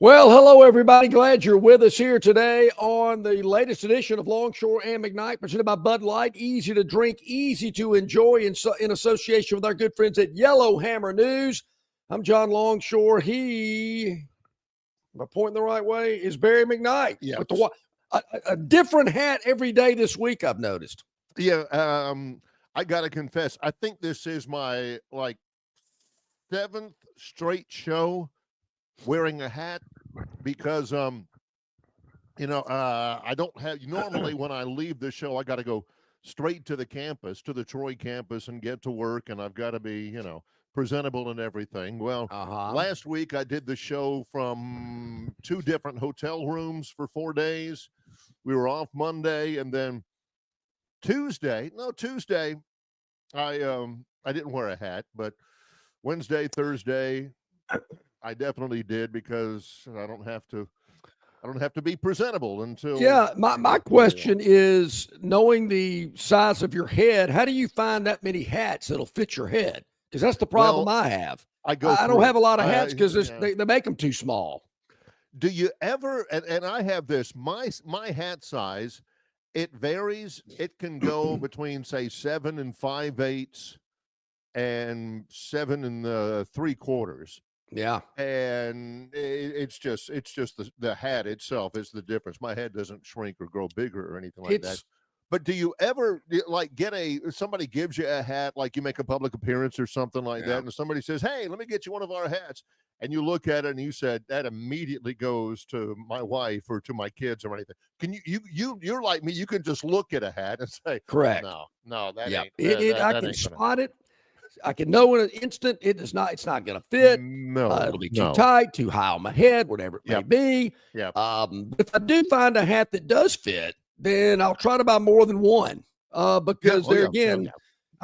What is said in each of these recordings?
Well, hello, everybody. Glad you're with us here today on the latest edition of Longshore and McKnight, presented by Bud Light. Easy to drink, easy to enjoy in association with our good friends at Yellowhammer News. I'm John Longshore. Am I pointing the right way? Is Barry McKnight. Yeah. With a different hat every day this week, I've noticed. Yeah, I got to confess, I think this is my, 7th straight show wearing a hat because, I don't have, normally when I leave the show, I got to go straight to the campus, to the Troy campus and get to work, and I've got to be, presentable and everything. Well, last week I did the show from 2 different hotel rooms for 4 days. We were off Monday, and then Tuesday, I didn't wear a hat, but Wednesday, Thursday, I definitely did because I don't have to be presentable until. Yeah, my question is, knowing the size of your head, how do you find that many hats that'll fit your head? Because that's the problem I have. I don't have a lot of hats because they make them too small. Do you ever? And I have this. My hat size, it varies. It can go between, say, 7 5/8 and 7 3/4. Yeah. And it's just the hat itself is the difference. My head doesn't shrink or grow bigger or anything like that. But do you ever somebody gives you a hat, like you make a public appearance or something like that, and somebody says, "Hey, let me get you one of our hats," and you look at it and you said, "That immediately goes to my wife or to my kids or anything." Can you're like me? You can just look at a hat and say, "Correct." No, that ain't. I can spot it. I can know in an instant it's not going to fit. No, it'll be too tight, too high on my head, whatever it may be. Yeah. If I do find a hat that does fit, then I'll try to buy more than one. Because I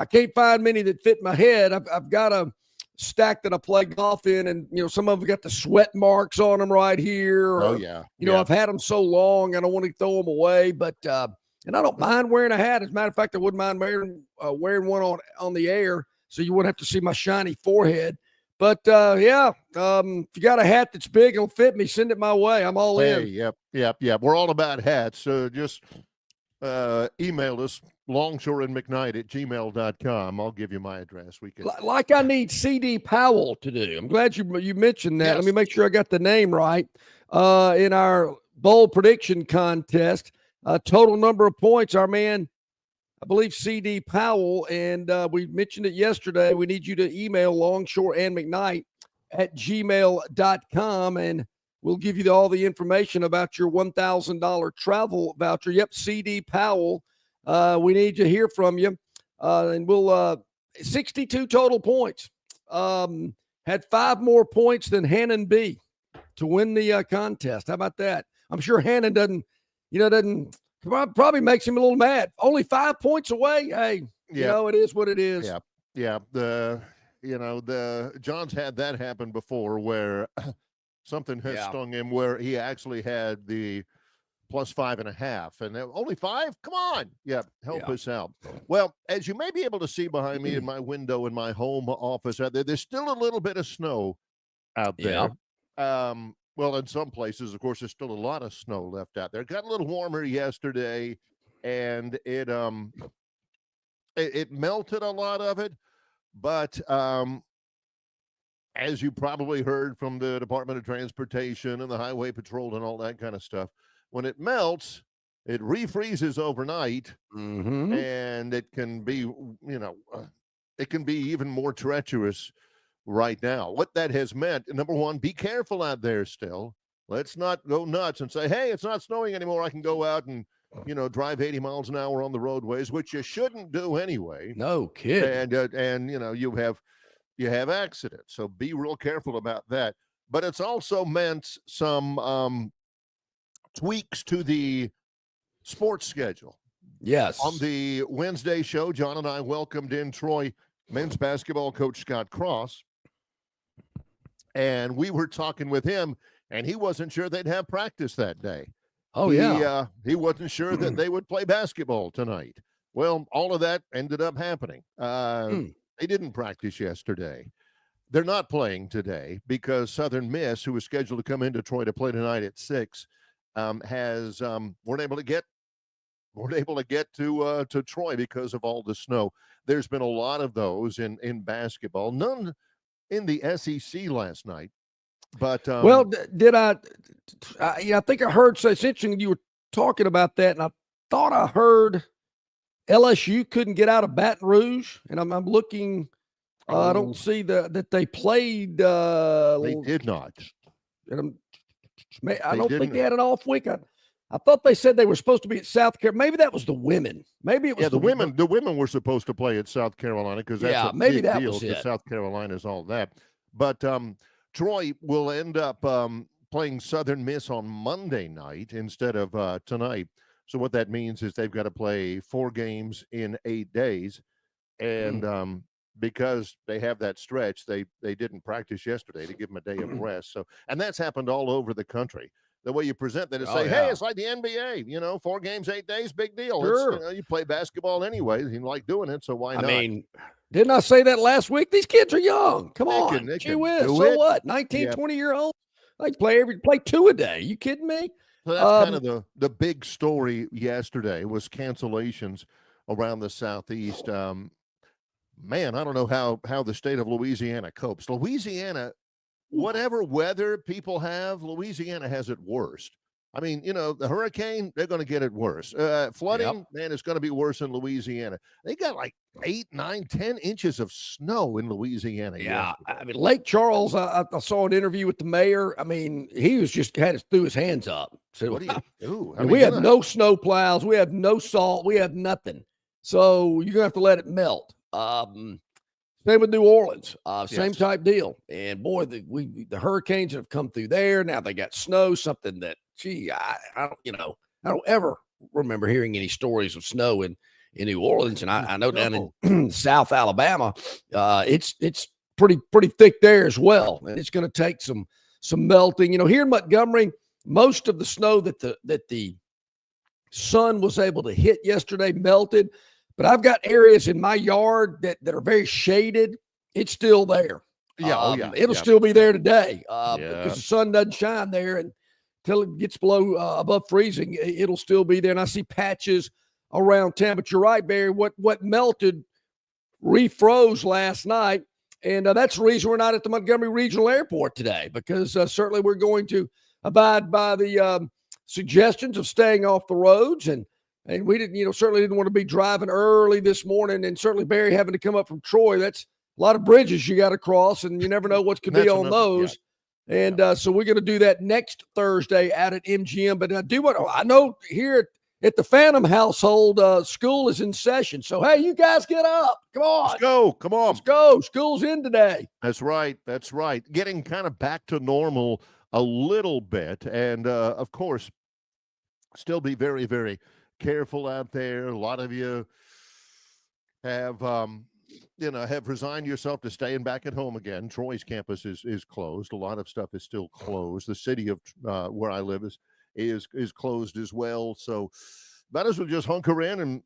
can't find many that fit my head. I've got a stack that I play golf in, and some of them got the sweat marks on them right here. I've had them so long I don't want to throw them away, but and I don't mind wearing a hat. As a matter of fact, I wouldn't mind wearing one on the air, so you wouldn't have to see my shiny forehead. But if you got a hat that's big and will fit me, send it my way. I'm all in. Yep. We're all about hats. So just email us, longshoreandmcknight@gmail.com. I'll give you my address. We can. Like I need C.D. Powell to do. I'm glad you mentioned that. Yes. Let me make sure I got the name right. In our bowl prediction contest, total number of points, our man, I believe C.D. Powell, and we mentioned it yesterday. We need you to email longshoreandmcknight@gmail.com, and we'll give you all the information about your $1,000 travel voucher. Yep, C.D. Powell. We need to hear from you. And we'll 62 total points. Had 5 more points than Hannon B to win the contest. How about that? I'm sure Hannon doesn't probably makes him a little mad. Only 5 points away. Hey, it is what it is. Yeah. John's had that happen before where something has stung him where he actually had the plus 5.5 and only 5. Come on. Help us out. Well, as you may be able to see behind me in my window in my home office out there's still a little bit of snow out there. Well, in some places, of course, there's still a lot of snow left out there. It got a little warmer yesterday, and it melted a lot of it. But as you probably heard from the Department of Transportation and the Highway Patrol and all that kind of stuff, when it melts, it refreezes overnight, and it can be, it can be even more treacherous right now. What that has meant, number one, be careful out there still. Let's not go nuts and say, hey, it's not snowing anymore. I can go out and, drive 80 miles an hour on the roadways, which you shouldn't do anyway. No kidding. And you have accidents. So be real careful about that. But it's also meant some tweaks to the sports schedule. Yes. On the Wednesday show, John and I welcomed in Troy men's basketball coach Scott Cross. And we were talking with him, and he wasn't sure they'd have practice that day. He wasn't sure that they would play basketball tonight. Well, all of that ended up happening. They didn't practice yesterday. they're not playing today because Southern Miss, who was scheduled to come into Troy to play tonight at 6, weren't able to get to Troy because of all the snow. There's been a lot of those in basketball. None in the SEC last night. But well, did I think I heard. So it's interesting you were talking about that, and I thought I heard LSU couldn't get out of Baton Rouge, and I'm looking. I don't see that they played. They did not. And I don't think they had an off week. I thought they said they were supposed to be at South Carolina. Maybe that was the women. Maybe it was the women. The women were supposed to play at South Carolina because that's a big deal because South Carolina's all that. But Troy will end up playing Southern Miss on Monday night instead of tonight. So what that means is they've got to play 4 games in 8 days, and because they have that stretch, they didn't practice yesterday to give them a day of rest. So, and that's happened all over the country. The way you present that is hey, it's like the NBA, 4 games, 8 days, big deal. Sure. It's, you play basketball anyway. You like doing it, so why not? I mean, didn't I say that last week? These kids are young. Come on. Gee whiz. So what? 19, 20-year-olds? They play 2 a day. You kidding me? So that's kind of the big story yesterday was cancellations around the Southeast. Man, I don't know how the state of Louisiana copes. Louisiana, whatever weather people have, Louisiana has it worst. I mean, the hurricane, they're going to get it worse. Flooding, man, it's going to be worse in Louisiana. They got like 8, 9, 10 inches of snow in Louisiana. Yeah. I mean, Lake Charles, I saw an interview with the mayor. I mean, he was just threw his hands up. So what do you do? We have no snow plows. We have no salt. We have nothing. So you're going to have to let it melt. Same with New Orleans, same type deal. And boy, the hurricanes that have come through there. Now they got snow, something that, I don't ever remember hearing any stories of snow in New Orleans. And I know down in South Alabama, it's pretty thick there as well. And it's going to take some melting. Here in Montgomery, most of the snow that the sun was able to hit yesterday melted. But I've got areas in my yard that are very shaded. It's still there. It'll still be there today because the sun doesn't shine there until it gets below above freezing. It'll still be there. And I see patches around town. But you're right, Barry. What melted refroze last night. And that's the reason we're not at the Montgomery Regional Airport today, because certainly we're going to abide by the suggestions of staying off the roads. And we didn't, certainly didn't want to be driving early this morning, and certainly Barry having to come up from Troy. That's a lot of bridges you got to cross, and you never know what could be on those. Yeah. And so we're going to do that next Thursday out at MGM. But I know here at the Phantom household, school is in session. So, hey, you guys get up. Come on. Let's go. Come on. Let's go. School's in today. That's right. That's right. Getting kind of back to normal a little bit. And, of course, still be very, very careful out there. A lot of you have resigned yourself to staying back at home again. Troy's campus is closed. A lot of stuff is still closed. The city of where I live is closed as well. So might as well just hunker in and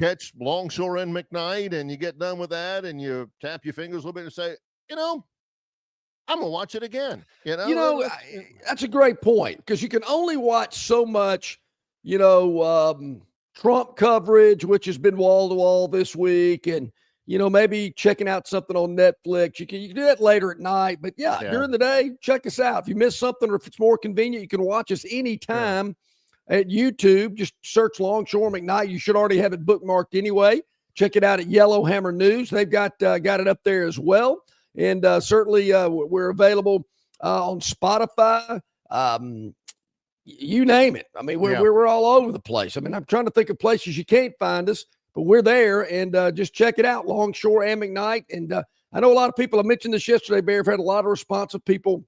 catch Longshore and McKnight, and you get done with that, and you tap your fingers a little bit and say, I'm gonna watch it again. That's a great point, because you can only watch so much. Trump coverage, which has been wall to wall this week, and maybe checking out something on Netflix. You can do that later at night, but during the day, check us out. If you miss something, or if it's more convenient, you can watch us anytime at YouTube. Just search Longshore McKnight. You should already have it bookmarked anyway. Check it out at Yellowhammer News. They've got it up there as well, and certainly we're available on Spotify. You name it. I mean, we're all over the place. I mean, I'm trying to think of places you can't find us, but we're there, and just check it out, Longshore and McKnight. And I know a lot of people, I mentioned this yesterday, Bear, have had a lot of response of people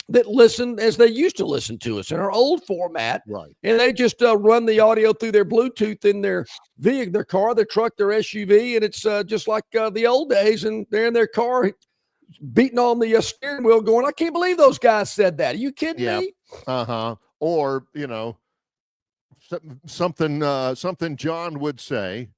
that listen as they used to listen to us in our old format. Right. And they just run the audio through their Bluetooth in their vehicle, their car, their truck, their SUV, and it's just like the old days, and they're in their car beating on the steering wheel going, I can't believe those guys said that. Are you kidding me? Uh-huh. Or, something John would say,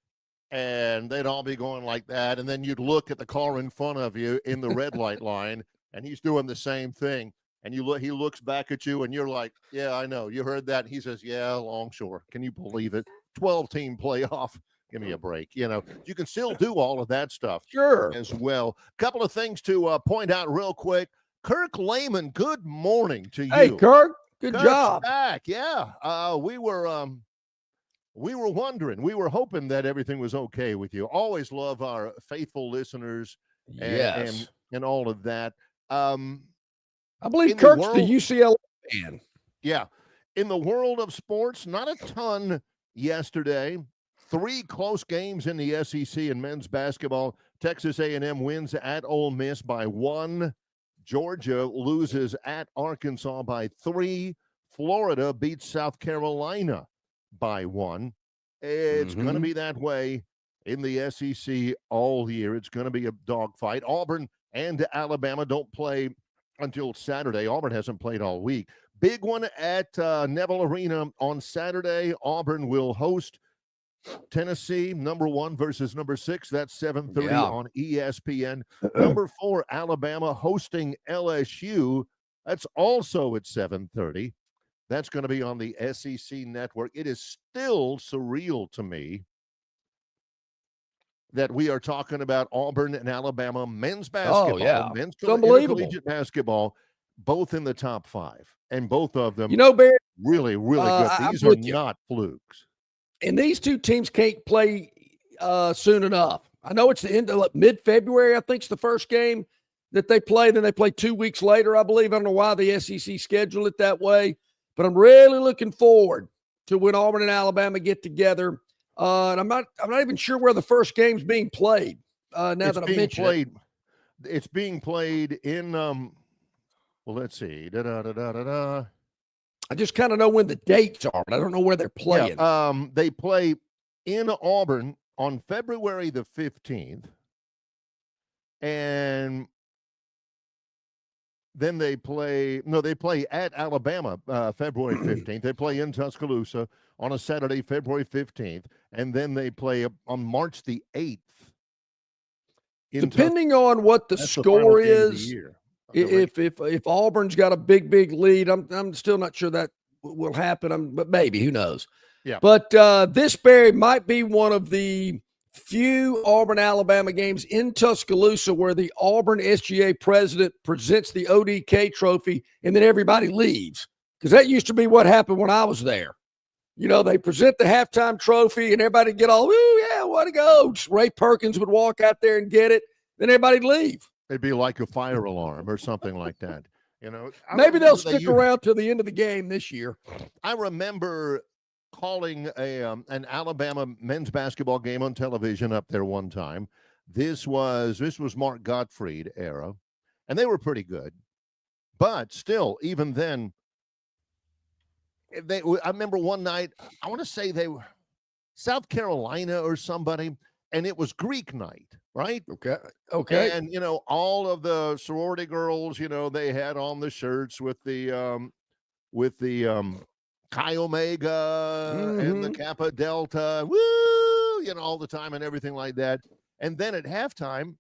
and they'd all be going like that. And then you'd look at the car in front of you in the red light line, and he's doing the same thing. And he looks back at you, and you're like, yeah, I know. You heard that? And he says, yeah, Longshore. Can you believe it? 12-team playoff. Give me a break. You can still do all of that stuff as well. A couple of things to point out real quick. Kirk Lehman, good morning to you. Hey, Kirk. Good job. Back. Yeah. We were wondering. We were hoping that everything was okay with you. Always love our faithful listeners and all of that. I believe Kirk's the UCLA fan. Yeah. In the world of sports, not a ton yesterday. 3 close games in the SEC in men's basketball. Texas A&M wins at Ole Miss by 1. Georgia loses at Arkansas by 3. Florida beats South Carolina by 1. It's going to be that way in the SEC all year. It's going to be a dogfight. Auburn and Alabama don't play until Saturday. Auburn hasn't played all week. Big one at Neville Arena on Saturday. Auburn will host Tennessee, number 1 versus number 6. That's 7:30 on ESPN. Number 4, Alabama hosting LSU. That's also at 7:30. That's going to be on the SEC network. It is still surreal to me that we are talking about Auburn and Alabama men's basketball, men's collegiate basketball, both in the top 5, and both of them, Barry, really, really good. These are not flukes. And these two teams can't play soon enough. I know it's the end of mid-February. I think it's the first game that they play. Then they play 2 weeks later, I believe. I don't know why the SEC scheduled it that way, but I'm really looking forward to when Auburn and Alabama get together. And I'm not even sure where the first game's being played. That I mentioned it. It's being played in. Well, let's see. I just kind of know when the dates are, but I don't know where they're playing. Yeah, they play in Auburn on February the 15th. And then they play at Alabama February 15th. They play in Tuscaloosa on a Saturday, February 15th. And then they play on March the 8th. Depending on what the score is. If Auburn's got a big lead, I'm still not sure that will happen. But maybe, who knows? Yeah. But this, Barry, might be one of the few Auburn-Alabama games in Tuscaloosa where the Auburn SGA president presents the ODK trophy and then everybody leaves. Because that used to be what happened when I was there. They present the halftime trophy and everybody get all, ooh, yeah, way to go. Ray Perkins would walk out there and get it. Then everybody'd leave. It'd be like a fire alarm or something like that. Maybe they'll stick around till the end of the game this year. I remember calling an Alabama men's basketball game on television up there one time. This was Mark Gottfried era, and they were pretty good. But still, even then, I remember one night, I want to say they were South Carolina or somebody, and it was Greek night. Right. Okay. And, all of the sorority girls, they had on the shirts with the Chi Omega and the Kappa Delta, woo, all the time and everything like that. And then at halftime,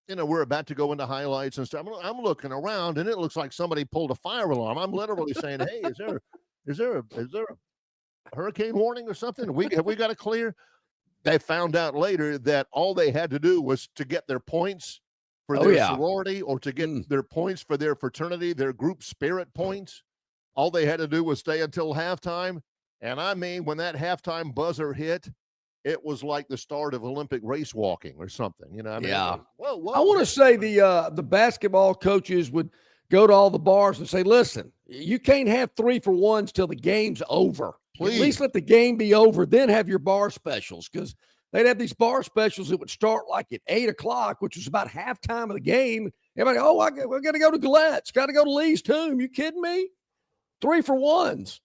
we're about to go into highlights and stuff. I'm looking around and it looks like somebody pulled a fire alarm. I'm literally saying, hey, is there a hurricane warning or something? Have we got to clear? They found out later that all they had to do was to get their points for their sorority or to get their points for their fraternity, their group spirit points. All they had to do was stay until halftime. And I mean, when that halftime buzzer hit, it was like the start of Olympic race walking or something. Yeah. Whoa. I want to say the basketball coaches would go to all the bars and say, listen, you can't have 3-for-1s till the game's over. Please. At least let the game be over, then have your bar specials, because they'd have these bar specials that would start like at 8 o'clock, which was about halftime of the game. Everybody, we're going to go to Gillette's, got to go to Lee's Tomb. You kidding me? 3-for-1s.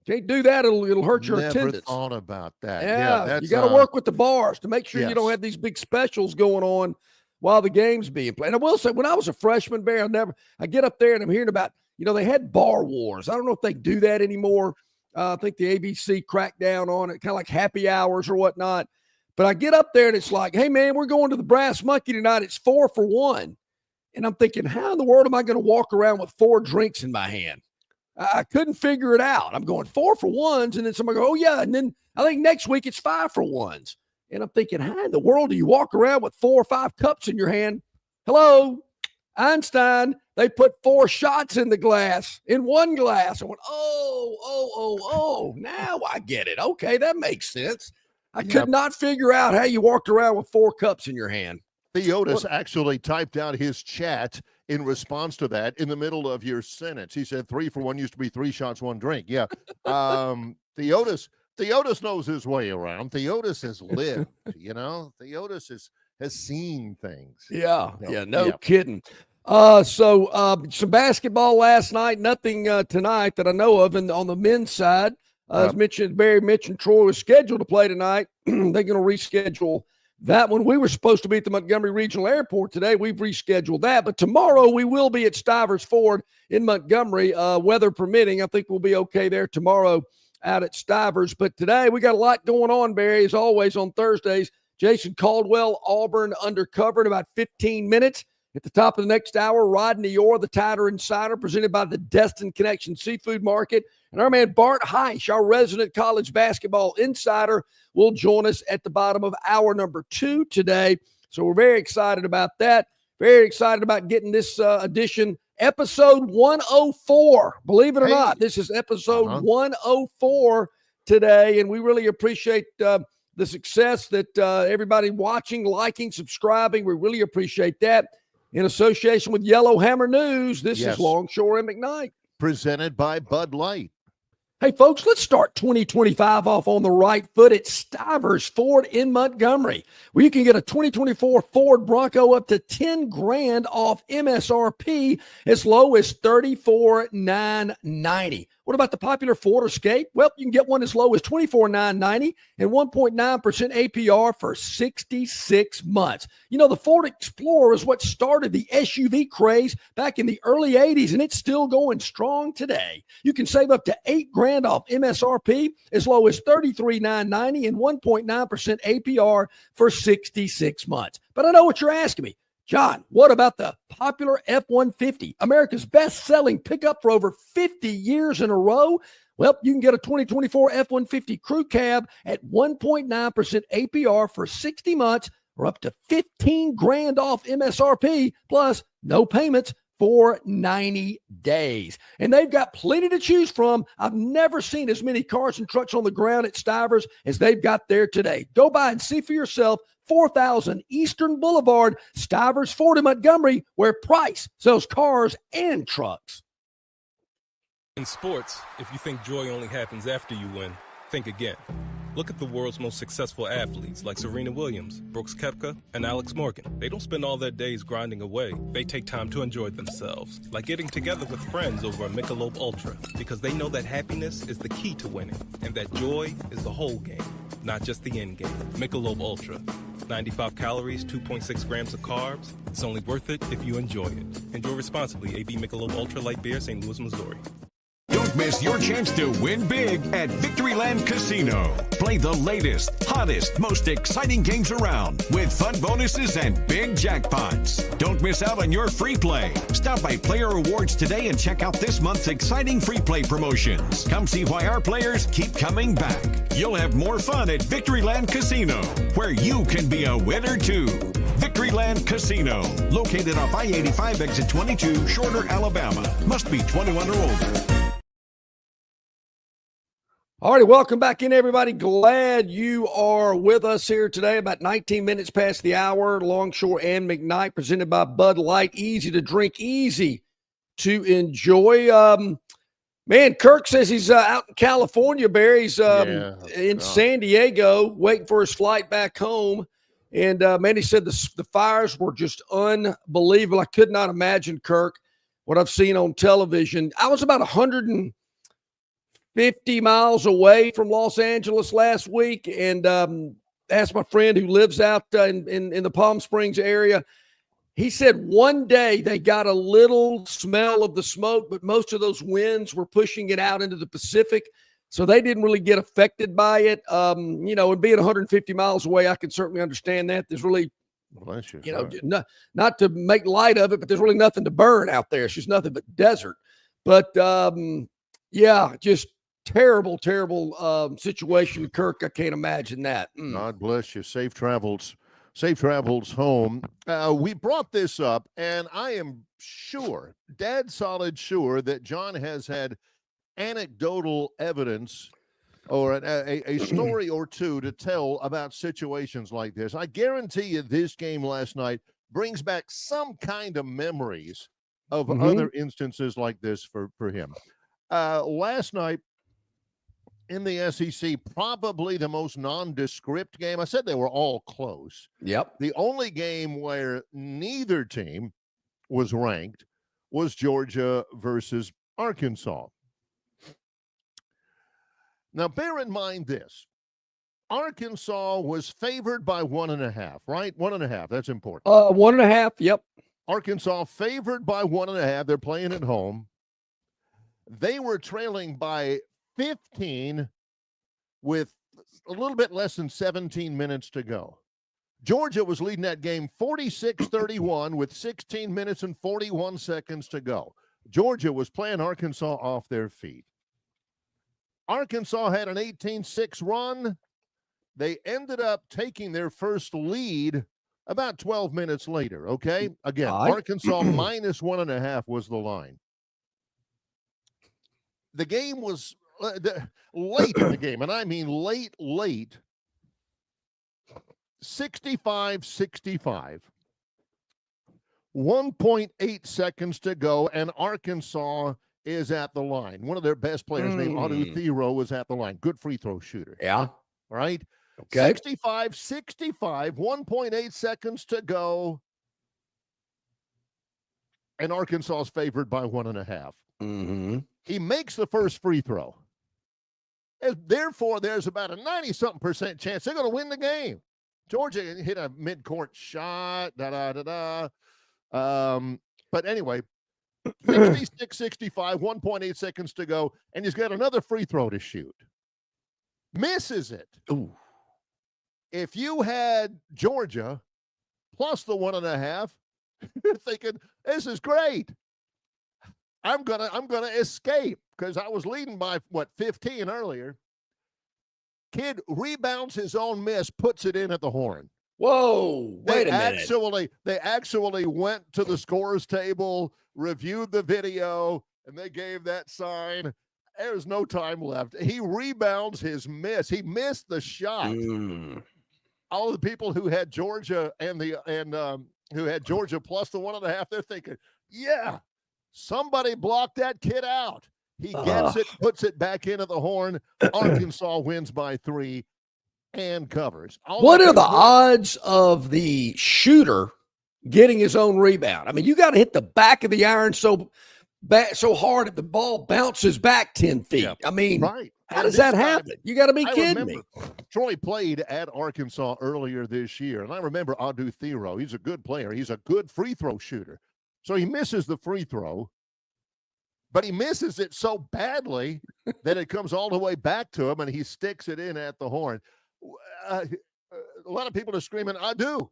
Can't do that. It'll hurt your attendance. Never thought about that. Yeah, you got to work with the bars to make sure you don't have these big specials going on while the game's being played. And I will say, when I was a freshman, Bear, I get up there and I'm hearing about, they had bar wars. I don't know if they do that anymore, I think the ABC cracked down on it, kind of like happy hours or whatnot. But I get up there and it's like, hey, man, we're going to the Brass Monkey tonight. It's 4 for 1. And I'm thinking, how in the world am I going to walk around with 4 drinks in my hand? I couldn't figure it out. I'm going 4 for 1s. And then somebody go, oh, yeah. And then I think next week it's 5 for 1s. And I'm thinking, how in the world do you walk around with 4 or 5 cups in your hand? Hello, Einstein. They put 4 shots in one glass. I went, oh, now I get it. Okay, that makes sense. I could not figure out how you walked around with 4 cups in your hand. Theodis actually typed out his chat in response to that in the middle of your sentence. He said 3 for 1 used to be 3 shots, 1 drink. Yeah. Theodis knows his way around. Theodis has lived, Theodis has seen things. No kidding. So some basketball last night, nothing tonight that I know of. And on the men's side, as Barry mentioned, Troy was scheduled to play tonight. They're going to reschedule that one. We were supposed to be at the Montgomery Regional Airport today. We've rescheduled that. But tomorrow we will be at Stivers Ford in Montgomery, weather permitting. I think we'll be okay there tomorrow out at Stivers. But today we got a lot going on, Barry, as always on Thursdays. Jason Caldwell, Auburn Undercover in about 15 minutes. At the top of the next hour, Rodney Orr, the TiderInsider, presented by the Destin Connection Seafood Market. And our man Bart Hyche, our resident college basketball insider, will join us at the bottom of hour number 2 today. So we're very excited about that. Very excited about getting this edition, episode 104. Believe it or not, this is episode 104 today. And we really appreciate the success that everybody watching, liking, subscribing. We really appreciate that. In association with Yellowhammer News, this is Longshore and McKnight. Presented by Bud Light. Hey, folks, let's start 2025 off on the right foot at Stivers Ford in Montgomery, where you can get a 2024 Ford Bronco up to $10,000 off MSRP as low as $34,990. What about the popular Ford Escape? Well, you can get one as low as $24,990 and 1.9% APR for 66 months. You know, the Ford Explorer is what started the SUV craze back in the early 80s, and it's still going strong today. You can save up to $8,000 off MSRP as low as $33,990 and 1.9% APR for 66 months. But I know what you're asking me. John, what about the popular F-150, America's best-selling pickup for over 50 years in a row? Well, you can get a 2024 F-150 Crew Cab at 1.9% APR for 60 months or up to $15,000 off MSRP, plus no payments for 90 days. And they've got plenty to choose from. I've never seen as many cars and trucks on the ground at Stivers as they've got there today. Go by and see for yourself. 4000 Eastern Boulevard, Stivers Ford in Montgomery, where Price sells cars and trucks. In sports, if you think joy only happens after you win, think again. Look at the world's most successful athletes like Serena Williams, Brooks Koepka, and Alex Morgan. They don't spend all their days grinding away. They take time to enjoy themselves, like getting together with friends over a Michelob Ultra, because they know that happiness is the key to winning, and that joy is the whole game, not just the end game. Michelob Ultra. 95 calories, 2.6 grams of carbs. It's only worth it if you enjoy it. Enjoy responsibly. AB Michelob Ultra Light Beer, St. Louis, Missouri. Don't miss your chance to win big at Victoryland Casino. Play the latest, hottest, most exciting games around with fun bonuses and big jackpots. Don't miss out on your free play. Stop by Player Rewards today and check out this month's exciting free play promotions. Come see why our players keep coming back. You'll have more fun at Victoryland Casino, where you can be a winner too. Victoryland Casino, located off I-85 exit 22, Shorter, Alabama. Must be 21 or older. All right, welcome back in, everybody. Glad you are with us here today. About 19 minutes past the hour. Longshore and McKnight, presented by Bud Light. Easy to drink, easy to enjoy. Man, Kirk says he's out in California, Barry. He's in San Diego, waiting for his flight back home. And, man, he said the fires were just unbelievable. I could not imagine, Kirk, what I've seen on television. I was about 150 miles away from Los Angeles last week and asked my friend who lives out in the Palm Springs area. He said one day they got a little smell of the smoke, but most of those winds were pushing it out into the Pacific. So they didn't really get affected by it. You know, and being 150 miles away, I can certainly understand that. There's really, bless you, you know, not to make light of it, but there's really nothing to burn out there. It's just nothing but desert. But yeah, just terrible situation, Kirk. I can't imagine that. God bless you. Safe travels home. We brought this up, and I am sure, dead solid sure, that John has had anecdotal evidence or a story or two to tell about situations like this. I guarantee you this game last night brings back some kind of memories of other instances like this for him. Last night in the SEC, probably the most nondescript game. I said they were all close. Yep. The only game where neither team was ranked was Georgia versus Arkansas. Now, bear in mind this. Arkansas was favored by 1.5, right? 1.5. That's important. 1.5. Yep. Arkansas favored by 1.5. They're playing at home. They were trailing by 15 with a little bit less than 17 minutes to go. Georgia was leading that game 46-31 with 16 minutes and 41 seconds to go. Georgia was playing Arkansas off their feet. Arkansas had an 18-6 run. They ended up taking their first lead about 12 minutes later, okay? Again, Arkansas minus 1.5 was the line. The game was late in the game, and I mean late, 65-65. 1.8 seconds to go, and Arkansas is at the line. One of their best players named Auburn Undercover was at the line. Good free throw shooter. Yeah. Right? Okay. 65-65, 1.8 seconds to go. And Arkansas is favored by 1.5. He makes the first free throw. And therefore, there's about a 90-something% chance they're going to win the game. Georgia hit a mid-court shot, But anyway, 66-65, 1.8 seconds to go, and he's got another free throw to shoot. Misses it. Ooh. If you had Georgia plus the 1.5, you're thinking, this is great. I'm gonna escape because I was leading by 15 earlier. Kid rebounds his own miss, puts it in at the horn. Whoa! Wait a minute. They actually went to the scorer's table, reviewed the video, and they gave that sign. There's no time left. He rebounds his miss. He missed the shot. All of the people who had Georgia who had Georgia plus the 1.5, they're thinking, yeah, somebody blocked that kid out. He gets it, puts it back into the horn. Arkansas wins by 3 and covers. What are the odds of the shooter getting his own rebound? I mean, you got to hit the back of the iron so hard that the ball bounces back 10 feet. Yeah. I mean, right. How does that happen? You got to be kidding me. Troy played at Arkansas earlier this year, and I remember Adu Thero. He's a good player. He's a good free throw shooter. So he misses the free throw, but he misses it so badly that it comes all the way back to him, and he sticks it in at the horn. A lot of people are screaming, Adu,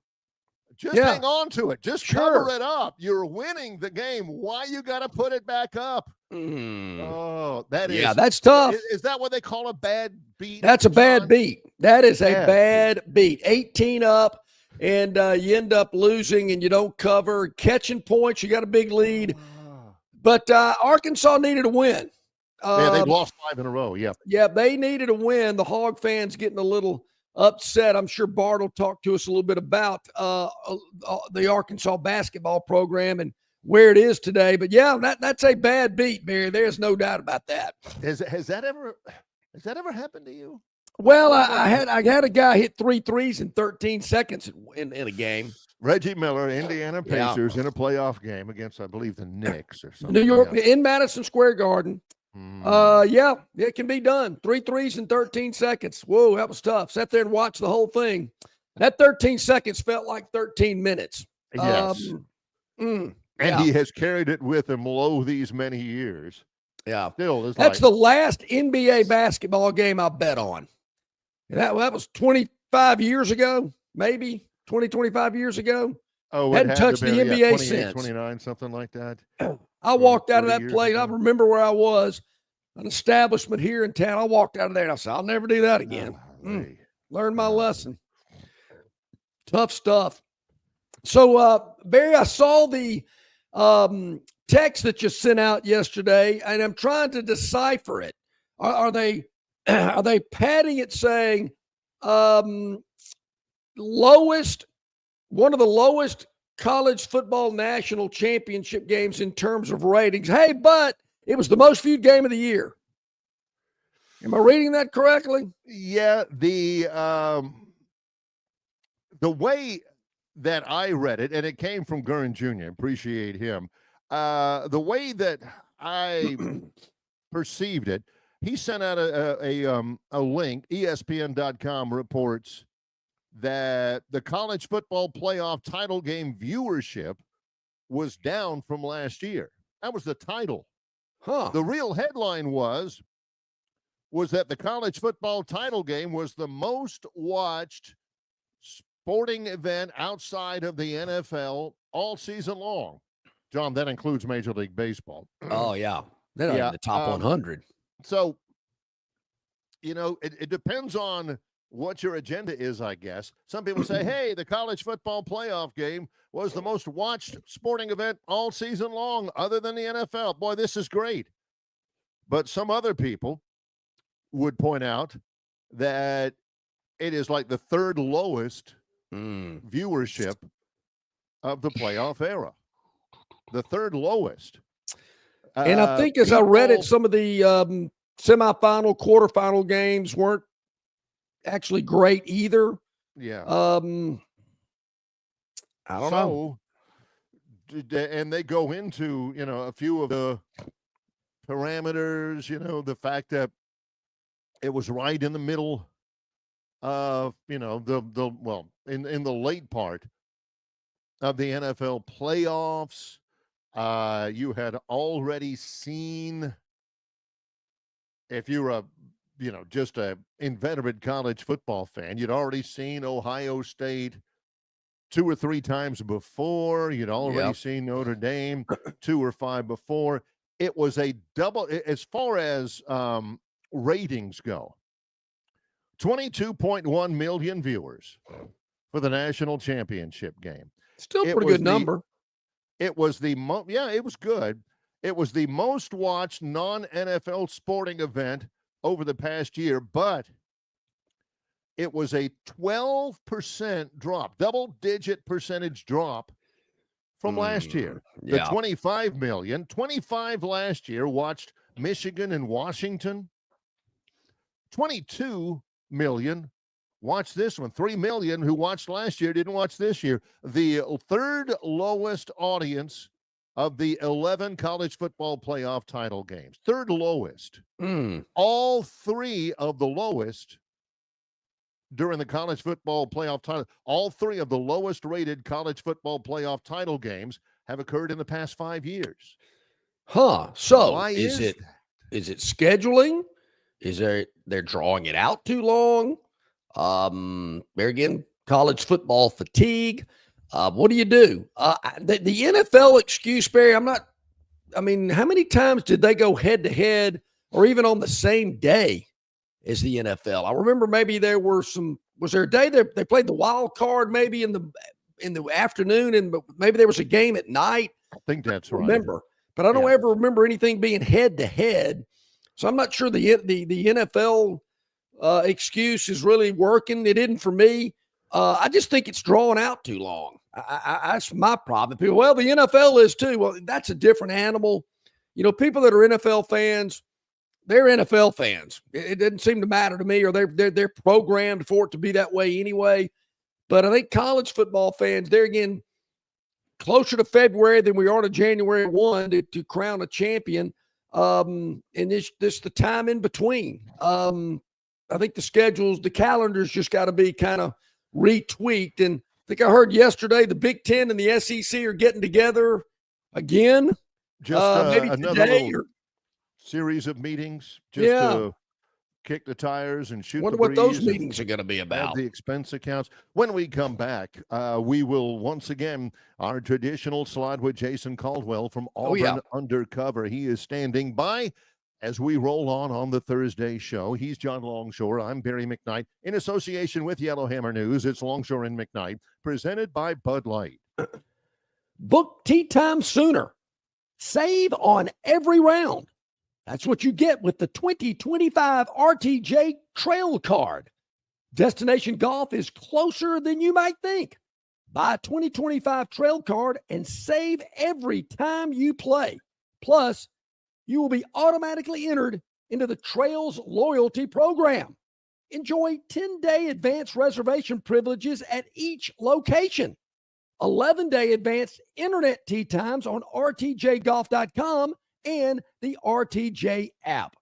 just hang on to it. Just cover it up. You're winning the game. Why you got to put it back up? Oh, that's tough. Is that what they call a bad beat? That's a bad beat. That is a bad beat. 18 up, and you end up losing, and you don't cover. Catching points, you got a big lead. But Arkansas needed a win. They've lost 5 in a row. Yeah, they needed a win. The Hog fans getting a little upset. I'm sure Bart will talk to us a little bit about the Arkansas basketball program and where it is today. But yeah, that's a bad beat, Barry. There's no doubt about that. Has that ever happened to you? Well, I had a guy hit 3 threes in 13 seconds in a game. Reggie Miller, Indiana Pacers, in a playoff game against, I believe, the Knicks or something. New York in Madison Square Garden. Yeah, it can be done. 3 threes in 13 seconds. Whoa, that was tough. Sat there and watched the whole thing. That 13 seconds felt like 13 minutes. Yes. And he has carried it with him these many years. Yeah. Still, that's the last NBA basketball game I bet on. That was 25 years ago, maybe 25 years ago. Oh, hadn't touched the NBA 28, since 29, something like that. I walked out of that place. I remember where I was, an establishment here in town. I walked out of there and I said, I'll never do that again. Learned my lesson. Tough stuff. So, Barry, I saw the text that you sent out yesterday, and I'm trying to decipher it. Are they padding it saying lowest, one of the lowest college football national championship games in terms of ratings? Hey, but it was the most viewed game of the year. Am I reading that correctly? Yeah, the way that I read it, and it came from Gurn Jr., appreciate him. The way that I perceived it, he sent out a link. ESPN.com reports that the college football playoff title game viewership was down from last year. That was the title. The real headline was that the college football title game was the most watched sporting event outside of the NFL all season long. John, that includes Major League Baseball. Oh, yeah. They're not in the top 100. So, it depends on what your agenda is, I guess. Some people say, hey, the college football playoff game was the most watched sporting event all season long other than the NFL. Boy, this is great. But some other people would point out that it is like the third lowest viewership of the playoff era. The third lowest. And I think as I read it, some of the semifinal, quarterfinal games weren't actually great either. Yeah. I don't know. And they go into, a few of the parameters, the fact that it was right in the middle of, in the late part of the NFL playoffs. You had already seen, if you're just a inveterate college football fan, you'd already seen Ohio State 2 or 3 times before. You'd already seen Notre Dame 2 or 5 before. It was a double, as far as ratings go, 22.1 million viewers for the national championship game. Still a pretty good number. It was the it was good. It was the most watched non-NFL sporting event over the past year, but it was a 12% drop, double-digit percentage drop from last year. The 25 million, 25 last year watched Michigan and Washington. 22 million watched this one. 3 million who watched last year didn't watch this year. The third lowest audience of the 11 college football playoff title games. Third lowest. All 3 of the lowest during the college football playoff title. All 3 of the lowest rated college football playoff title games have occurred in the past 5 years. So why is it scheduling? Is they're drawing it out too long? There again, college football fatigue. What do you do? The NFL excuse, Barry, how many times did they go head to head or even on the same day as the NFL? I remember maybe was there a day they played the wild card maybe in the afternoon and maybe there was a game at night. I think that's right. Remember, but I don't ever remember anything being head to head. So I'm not sure the NFL excuse is really working. It didn't for me. I just think it's drawn out too long. That's my problem. People, well, the NFL is too. Well, that's a different animal. People that are NFL fans, they're NFL fans. It doesn't seem to matter to me, or they're programmed for it to be that way anyway. But I think college football fans, they're again closer to February than we are to January 1 to crown a champion. And this the time in between. I think the calendars just got to be kind of retweaked. And I think I heard yesterday the Big Ten and the SEC are getting together again. Just maybe another today. series of meetings just to kick the tires and shoot Wonder the breeze. what those meetings are going to be about. Add the expense accounts. When we come back, we will once again, our traditional slide with Jason Caldwell from Auburn Undercover. He is standing by as we roll on the Thursday show. He's John Longshore. I'm Barry McKnight. In association with Yellowhammer News, it's Longshore and McKnight, presented by Bud Light. Book tee time sooner. Save on every round. That's what you get with the 2025 RTJ Trail Card. Destination golf is closer than you might think. Buy a 2025 Trail Card and save every time you play. Plus, you will be automatically entered into the Trails Loyalty Program. Enjoy 10-day advance reservation privileges at each location. 11-day advanced internet tee times on rtjgolf.com and the RTJ app.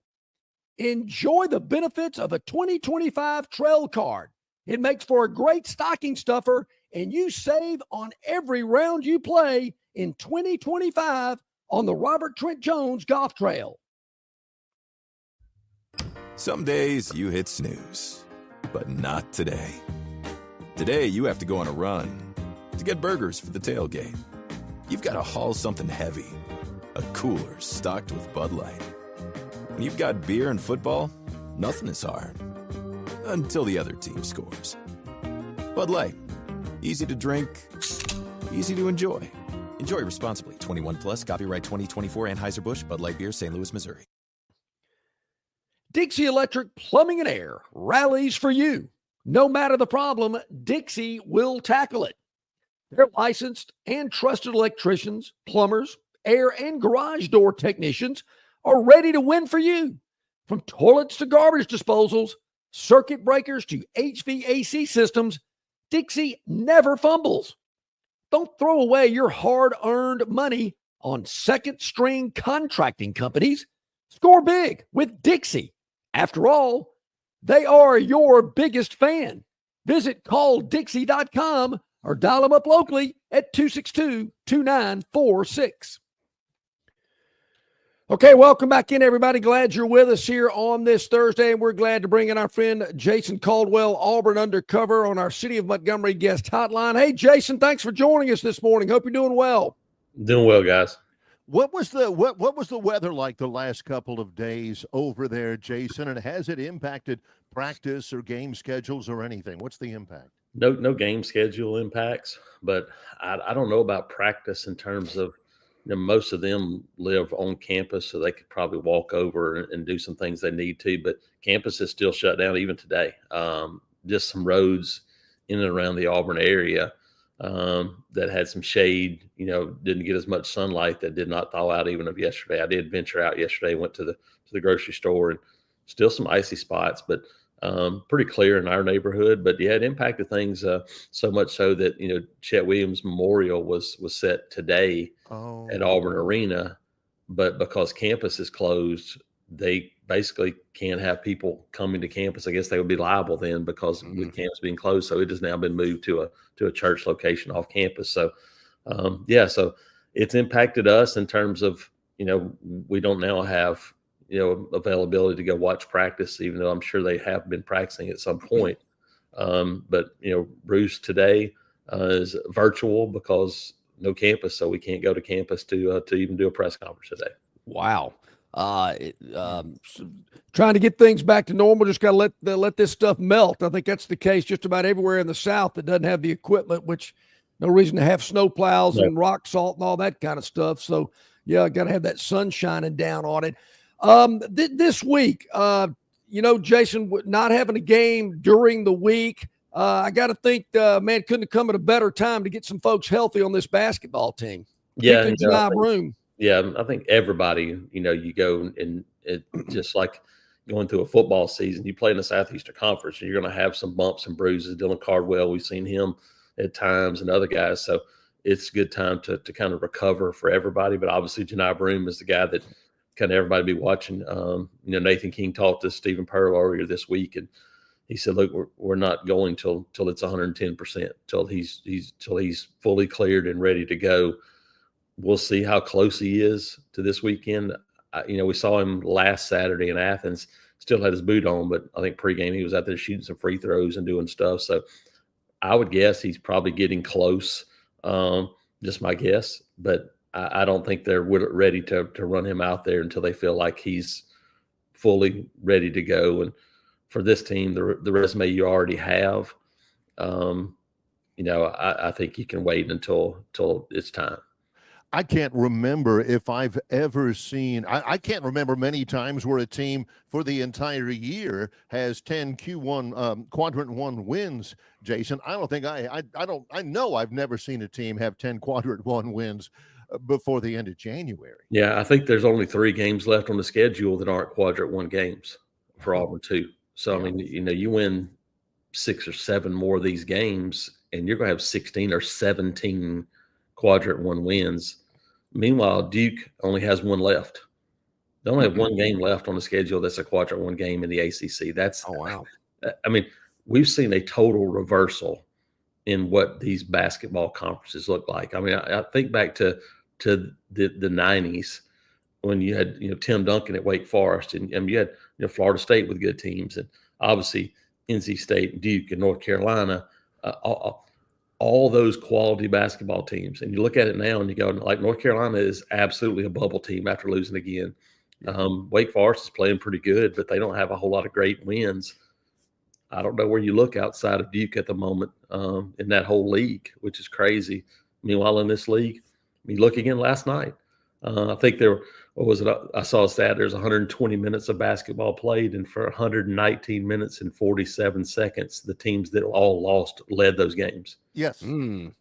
Enjoy the benefits of a 2025 Trail Card. It makes for a great stocking stuffer, and you save on every round you play in 2025 on the Robert Trent Jones Golf Trail. Some days you hit snooze, but not today. Today you have to go on a run to get burgers for the tailgate. You've got to haul something heavy. A cooler stocked with Bud Light. When you've got beer and football, nothing is hard. Until the other team scores. Bud Light. Easy to drink, easy to enjoy. Enjoy responsibly. 21 plus, copyright 2024, Anheuser-Busch, Bud Light Beer, St. Louis, Missouri. Dixie Electric Plumbing and Air rallies for you. No matter the problem, Dixie will tackle it. They're licensed and trusted electricians, plumbers, air and garage door technicians are ready to win for you. From toilets to garbage disposals, circuit breakers to HVAC systems, Dixie never fumbles. Don't throw away your hard-earned money on second-string contracting companies. Score big with Dixie. After all, they are your biggest fan. Visit calldixie.com or dial them up locally at 262-2946. Okay, welcome back in, everybody. Glad you're with us here on this Thursday, and we're glad to bring in our friend Jason Caldwell, Auburn Undercover, on our City of Montgomery guest hotline. Hey, Jason, thanks for joining us this morning. Hope you're doing well. Doing well, guys. What was the weather like the last couple of days over there, Jason? And has it impacted practice or game schedules or anything? What's the impact? No game schedule impacts, but I don't know about practice in terms of, most of them live on campus, so they could probably walk over and do some things they need to. But campus is still shut down even today. Just some roads in and around the Auburn area that had some shade, didn't get as much sunlight, that did not thaw out even of yesterday. I did venture out yesterday, went to the grocery store, and still some icy spots, but pretty clear in our neighborhood. But yeah, it impacted things so much so that Chet Williams Memorial was set today at Auburn Arena, but because campus is closed, they basically can't have people coming to campus. I guess they would be liable then because with campus being closed. So it has now been moved to a church location off campus. So so it's impacted us in terms of we don't now have availability to go watch practice, even though I'm sure they have been practicing at some point. But Bruce today is virtual because no campus, so we can't go to campus to even do a press conference today. Wow. Trying to get things back to normal, just got to let this stuff melt. I think that's the case just about everywhere in the South that doesn't have the equipment, which no reason to have snow plows and rock salt and all that kind of stuff. So yeah, got to have that sun shining down on it. This week, Jason, not having a game during the week, I got to think, man, couldn't have come at a better time to get some folks healthy on this basketball team. Yeah. Room. Yeah. I think everybody, you go and it just like going through a football season, you play in the Southeastern Conference and you're going to have some bumps and bruises. Dylan Caldwell, we've seen him at times, and other guys. So it's a good time to kind of recover for everybody. But obviously Janai Broome is the guy that kind of everybody be watching. Nathan King talked to Stephen Pearl earlier this week, and he said, look, we're not going till it's 110%, till he's fully cleared and ready to go. We'll see how close he is to this weekend. we saw him last Saturday in Athens, still had his boot on, but I think pregame he was out there shooting some free throws and doing stuff. So I would guess he's probably getting close, just my guess. But I don't think they're ready to run him out there until they feel like he's fully ready to go. And for this team, the resume you already have, I think you can wait until it's time. I can't remember if I've ever seen, I can't remember many times where a team for the entire year has 10 Q1 quadrant 1 wins, Jason. I don't think I know I've never seen a team have 10 quadrant 1 wins before the end of January. Yeah, I think there's only 3 games left on the schedule that aren't quadrant 1 games for Auburn too. So, yeah. I mean, you win 6 or 7 more of these games and you're going to have 16 or 17 quadrant 1 wins. Meanwhile, Duke only has 1 left. They only have 1 game left on the schedule that's a quadrant 1 game in the ACC. That's wow. I mean, we've seen a total reversal in what these basketball conferences look like. I mean, I think back to the 90s when you had Tim Duncan at Wake Forest, and you had Florida State with good teams, and obviously NC State, Duke, and North Carolina. All those quality basketball teams. And you look at it now and you go, like, North Carolina is absolutely a bubble team after losing again. Wake Forest is playing pretty good, but they don't have a whole lot of great wins. I don't know where you look outside of Duke at the moment in that whole league, which is crazy. Meanwhile, in this league, you look again last night. I think I saw a stat, there's 120 minutes of basketball played, and for 119 minutes and 47 seconds, the teams that all lost led those games. Yes.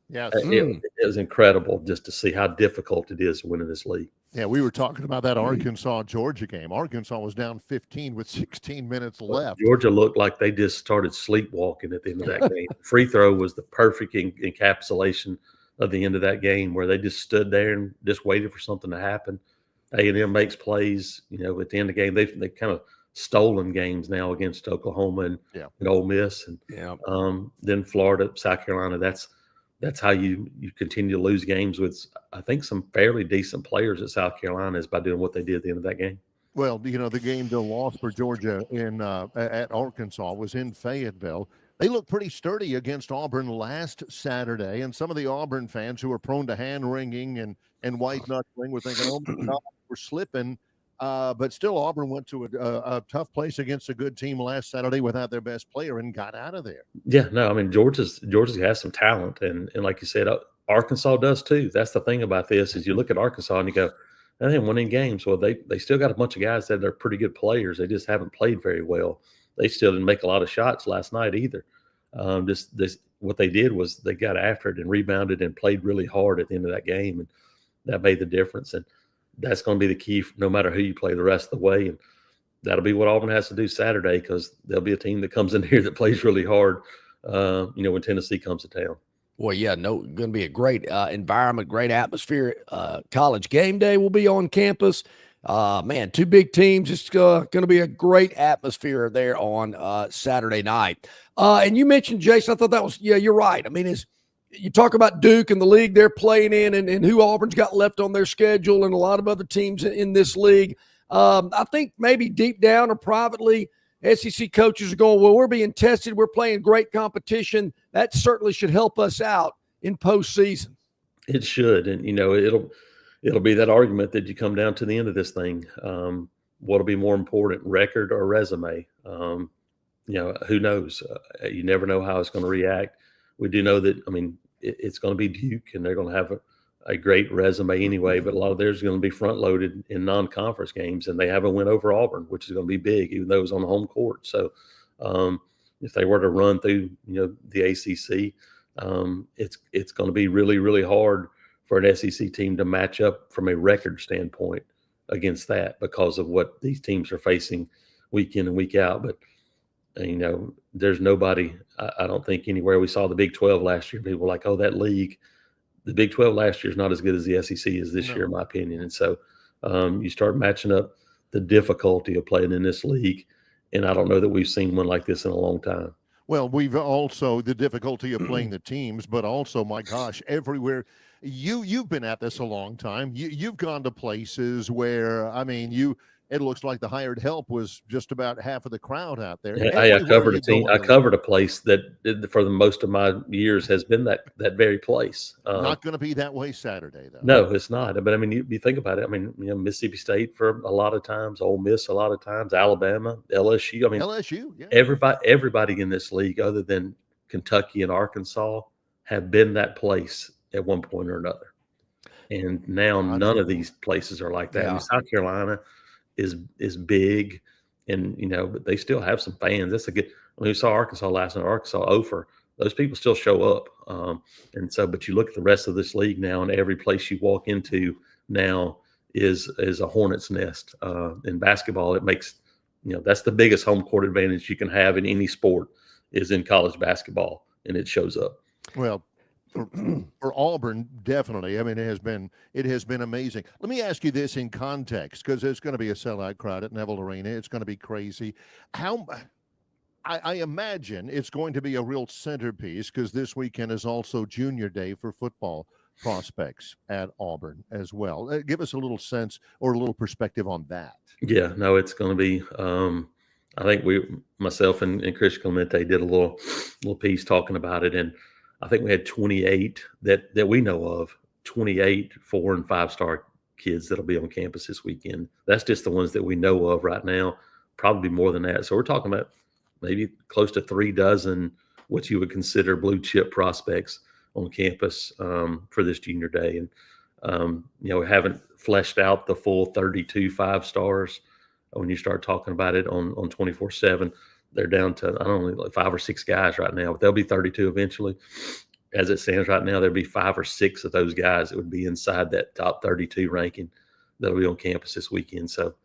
Yes. It was incredible just to see how difficult it is to win in this league. Yeah, we were talking about that Arkansas-Georgia game. Arkansas was down 15 with 16 minutes left. Georgia looked like they just started sleepwalking at the end of that game. Free throw was the perfect encapsulation of the end of that game, where they just stood there and just waited for something to happen. A&M makes plays, at the end of the game. They've kind of stolen games now against Oklahoma and Ole Miss, and then Florida, South Carolina. That's how you continue to lose games with, I think, some fairly decent players at South Carolina, is by doing what they did at the end of that game. Well, the game they lost for Georgia at Arkansas was in Fayetteville. They looked pretty sturdy against Auburn last Saturday, and some of the Auburn fans who are prone to hand-wringing and white-knuckling were thinking, oh, my God, we're slipping. But still, Auburn went to a tough place against a good team last Saturday without their best player and got out of there. Yeah, no, I mean, Georgia has some talent, and like you said, Arkansas does too. That's the thing about this, is you look at Arkansas and you go, they haven't won any games. Well, they still got a bunch of guys that are pretty good players. They just haven't played very well. They still didn't make a lot of shots last night either. What they did was they got after it and rebounded and played really hard at the end of that game, and that made the difference. And that's going to be the key no matter who you play the rest of the way. And that'll be what Auburn has to do Saturday, because there'll be a team that comes in here that plays really hard, when Tennessee comes to town. Well, yeah, going to be a great environment, great atmosphere. College game day will be on campus. Man, 2 big teams. It's going to be a great atmosphere there on Saturday night. And you mentioned, Jason, I thought that was, you're right. I mean, you talk about Duke and the league they're playing in, and who Auburn's got left on their schedule, and a lot of other teams in this league. I think maybe deep down or privately, SEC coaches are going, well, we're being tested. We're playing great competition. That certainly should help us out in postseason. It should. And, it'll be that argument that you come down to the end of this thing. What'll be more important, record or resume? Who knows? You never know how it's going to react. We do know that, it's going to be Duke, and they're going to have a great resume anyway, but a lot of theirs is going to be front-loaded in non-conference games, and they have a win over Auburn, which is going to be big, even though it was on the home court. So if they were to run through, the ACC, it's going to be really, really hard for an SEC team to match up from a record standpoint against that, because of what these teams are facing week in and week out. But, there's nobody, I don't think, anywhere. We saw the Big 12 last year. People were like, oh, that league. The Big 12 last year is not as good as the SEC is this year, in my opinion. And so you start matching up the difficulty of playing in this league, and I don't know that we've seen one like this in a long time. Well, we've also the difficulty of playing the teams, but also, my gosh, everywhere. You've been at this a long time. You've gone to places where, I mean, it looks like the hired help was just about half of the crowd out there. Yeah, I covered a team. I covered a place that for the most of my years has been that very place. Not going to be that way Saturday, though. No, it's not. But I mean, you think about it. I mean, Mississippi State for a lot of times, Ole Miss a lot of times, Alabama, LSU. I mean, LSU. Yeah. Everybody in this league, other than Kentucky and Arkansas, have been that place at one point or another. And now none of these places are like that. Yeah. I mean, South Carolina is big, and but they still have some fans. That's a good. When we saw Arkansas last night, Arkansas Ophir, those people still show up. And so, but you look at the rest of this league now, and every place you walk into now is a hornet's nest. In basketball, it makes that's the biggest home court advantage you can have in any sport is in college basketball, and it shows up. Well, for Auburn, definitely. I mean, it has been amazing. Let me ask you this in context, because there's going to be a sellout crowd at Neville Arena. It's going to be crazy. I imagine it's going to be a real centerpiece, because this weekend is also Junior Day for football prospects at Auburn as well. Give us a little sense or a little perspective on that. Yeah, no, it's going to be. I think myself and Chris Clemente did a little piece talking about it, and I think we had 28 that we know of, 28 4- and 5-star kids that'll be on campus this weekend. That's just the ones that we know of right now, probably more than that. So we're talking about maybe close to 3 dozen what you would consider blue chip prospects on campus for this Junior Day. And, we haven't fleshed out the full 32 5-stars. When you start talking about it on 24/7, they're down to, I don't know, like 5 or 6 guys right now, but there'll be 32 eventually. As it stands right now, there'll be 5 or 6 of those guys that would be inside that top 32 ranking that'll be on campus this weekend. So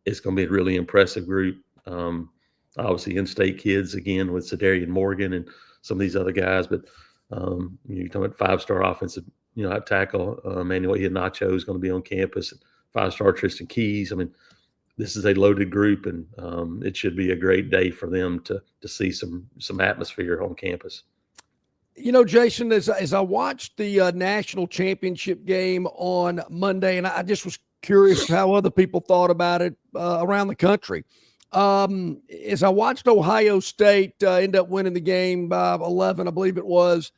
it's going to be a really impressive group. Obviously, in-state kids again with Cedarian Morgan and some of these other guys, but you're talking about 5-star offensive, at tackle. Manuel Iheanacho is going to be on campus. 5-star Tristan Keys. I mean, this is a loaded group, and it should be a great day for them to see some atmosphere on campus. Jason, as I watched the national championship game on Monday, and I just was curious how other people thought about it around the country. As I watched Ohio State end up winning the game by 11, I believe it was,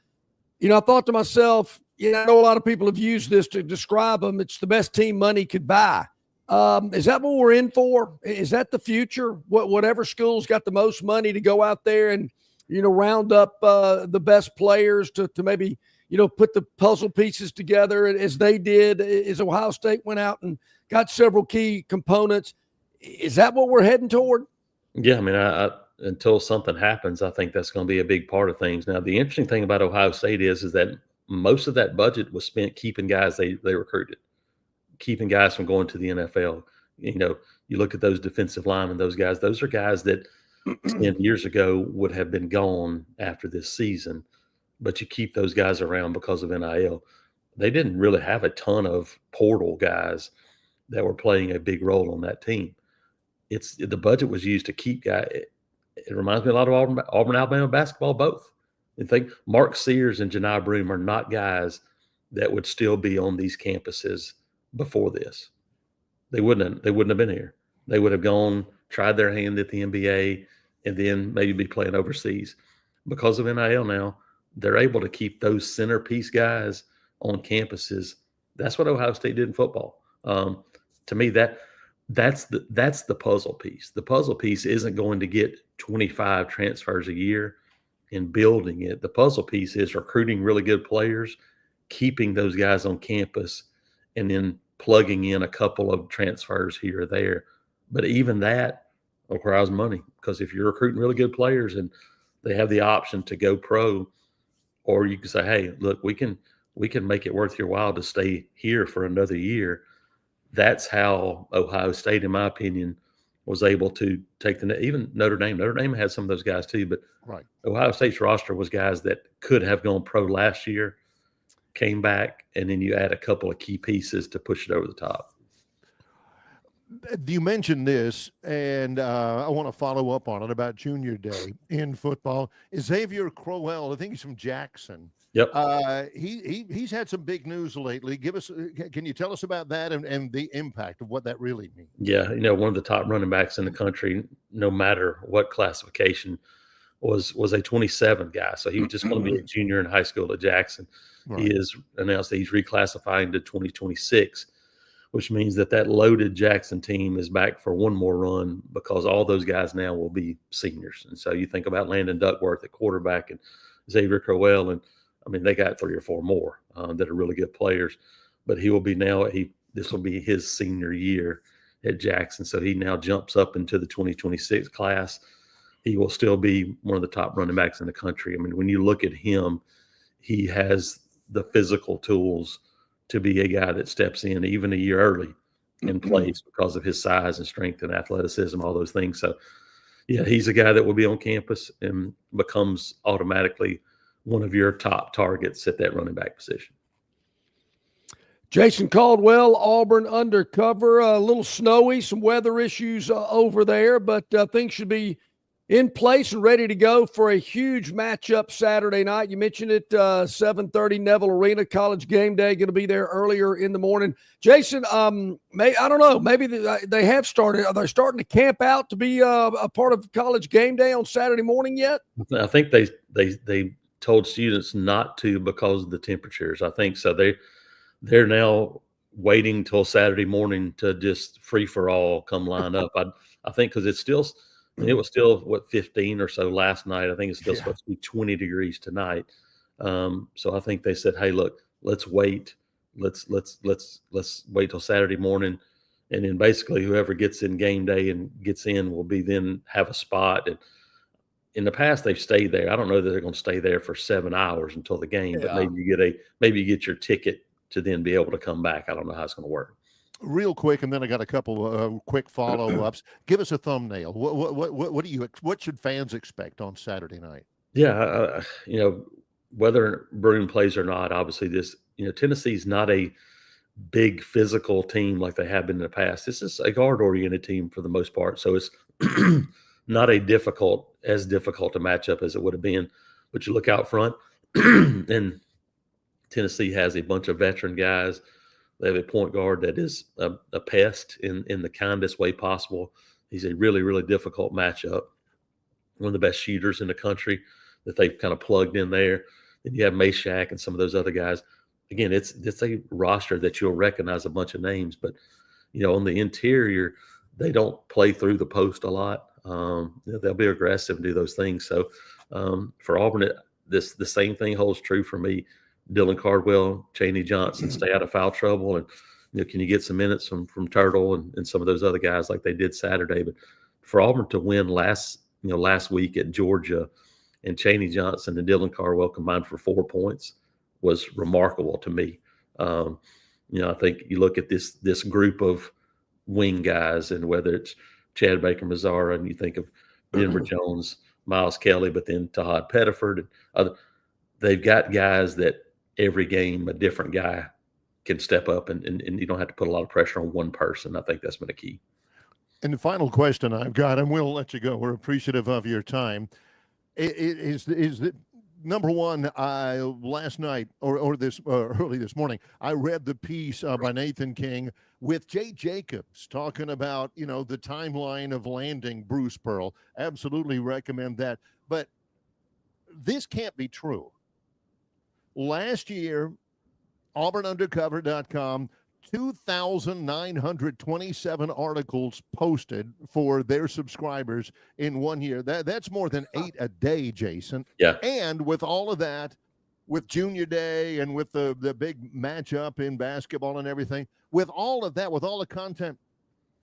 I thought to myself, I know a lot of people have used this to describe them. It's the best team money could buy. Is that what we're in for? Is that the future? Whatever school's got the most money to go out there and, round up the best players to maybe, put the puzzle pieces together as they did, as Ohio State went out and got several key components. Is that what we're heading toward? Yeah, I mean, until something happens, I think that's going to be a big part of things. Now, the interesting thing about Ohio State is that most of that budget was spent keeping guys they recruited, keeping guys from going to the NFL. You look at those defensive linemen, those are guys that 10 years ago would have been gone after this season, but you keep those guys around because of NIL. They didn't really have a ton of portal guys that were playing a big role on that team. The budget was used to keep guys. It reminds me a lot of Auburn Alabama basketball, both. I think Mark Sears and Janai Broom are not guys that would still be on these campuses before this. They wouldn't have been here. They would have gone, tried their hand at the NBA, and then maybe be playing overseas. Because of NIL now, they're able to keep those centerpiece guys on campuses. That's what Ohio State did in football. To me, that's the puzzle piece. The puzzle piece isn't going to get 25 transfers a year and building it. The puzzle piece is recruiting really good players, keeping those guys on campus, and then plugging in a couple of transfers here or there. But even that requires money, because if you're recruiting really good players and they have the option to go pro, or you can say, hey, look, we can make it worth your while to stay here for another year. That's how Ohio State, in my opinion, was able to take even Notre Dame. Notre Dame had some of those guys too, but right. Ohio State's roster was guys that could have gone pro last year, came back, and then you add a couple of key pieces to push it over the top. You mentioned this, and I want to follow up on it about Junior Day in football. Xavier Crowell, I think he's from Jackson. Yep. He's had some big news lately. Can you tell us about that and the impact of what that really means? Yeah, one of the top running backs in the country, no matter what classification, was a 27 guy. So he was just going to be a junior in high school at Jackson. Right. He has announced that he's reclassifying to 2026, which means that loaded Jackson team is back for one more run because all those guys now will be seniors. And so you think about Landon Duckworth at quarterback and Xavier Crowell, and I mean, they got 3 or 4 more that are really good players. But he will be this will be his senior year at Jackson. So he now jumps up into the 2026 class. He will still be one of the top running backs in the country. I mean, when you look at him, he has the physical tools to be a guy that steps in even a year early and plays because of his size and strength and athleticism, all those things. So, yeah, he's a guy that will be on campus and becomes automatically one of your top targets at that running back position. Jason Caldwell, Auburn Undercover, a little snowy, some weather issues over there, but things should be in place and ready to go for a huge matchup Saturday night. You mentioned it, 7:30 Neville Arena, College game day, going to be there earlier in the morning. Jason, I don't know, maybe they have started. Are they starting to camp out to be a part of College game day on Saturday morning yet? I think they told students not to because of the temperatures. I think so. They're now waiting till Saturday morning to just free for all come line up. I think because it was still 15 or so last night. I think it's still supposed to be 20 degrees tonight. So I think they said, hey, look, let's wait. Let's wait till Saturday morning. And then basically whoever gets in game day and gets in will be then have a spot. And in the past they've stayed there. I don't know that they're going to stay there for 7 hours until the game, but maybe you get your ticket to then be able to come back. I don't know how it's going to work. Real quick, and then I got a couple quick follow-ups. Give us a thumbnail. What should fans expect on Saturday night? Yeah, whether Broome plays or not, obviously Tennessee's not a big physical team like they have been in the past. This is a guard-oriented team for the most part, so it's not as difficult a matchup as it would have been. But you look out front, and Tennessee has a bunch of veteran guys. They have a point guard that is a pest in the kindest way possible. He's a really, really difficult matchup. One of the best shooters in the country that they've kind of plugged in there. Then you have Meshack and some of those other guys. Again, it's a roster that you'll recognize a bunch of names, but on the interior, they don't play through the post a lot. They'll be aggressive and do those things. So for Auburn, the same thing holds true for me. Dylan Caldwell, Chaney Johnson, stay out of foul trouble. And, can you get some minutes from Turtle and some of those other guys like they did Saturday? But for Auburn to win last week at Georgia and Chaney Johnson and Dylan Caldwell combined for 4 points was remarkable to me. I think you look at this group of wing guys, and whether it's Chad Baker-Mazara and you think of Denver Jones, Miles Kelly, but then Tahad Pettiford and other, they've got guys that every game a different guy can step up and you don't have to put a lot of pressure on one person. I think that's been a key. And the final question I've got, and we'll let you go. We're appreciative of your time. Is that number one? Last night or early this morning, I read the piece by Nathan King with Jay Jacobs talking about the timeline of landing Bruce Pearl. Absolutely recommend that. But this can't be true. Last year, AuburnUndercover.com, 2,927 articles posted for their subscribers in 1 year. That's more than 8 a day, Jason. Yeah. And with all of that, with Junior Day and with the big matchup in basketball and everything, with all of that, with all the content,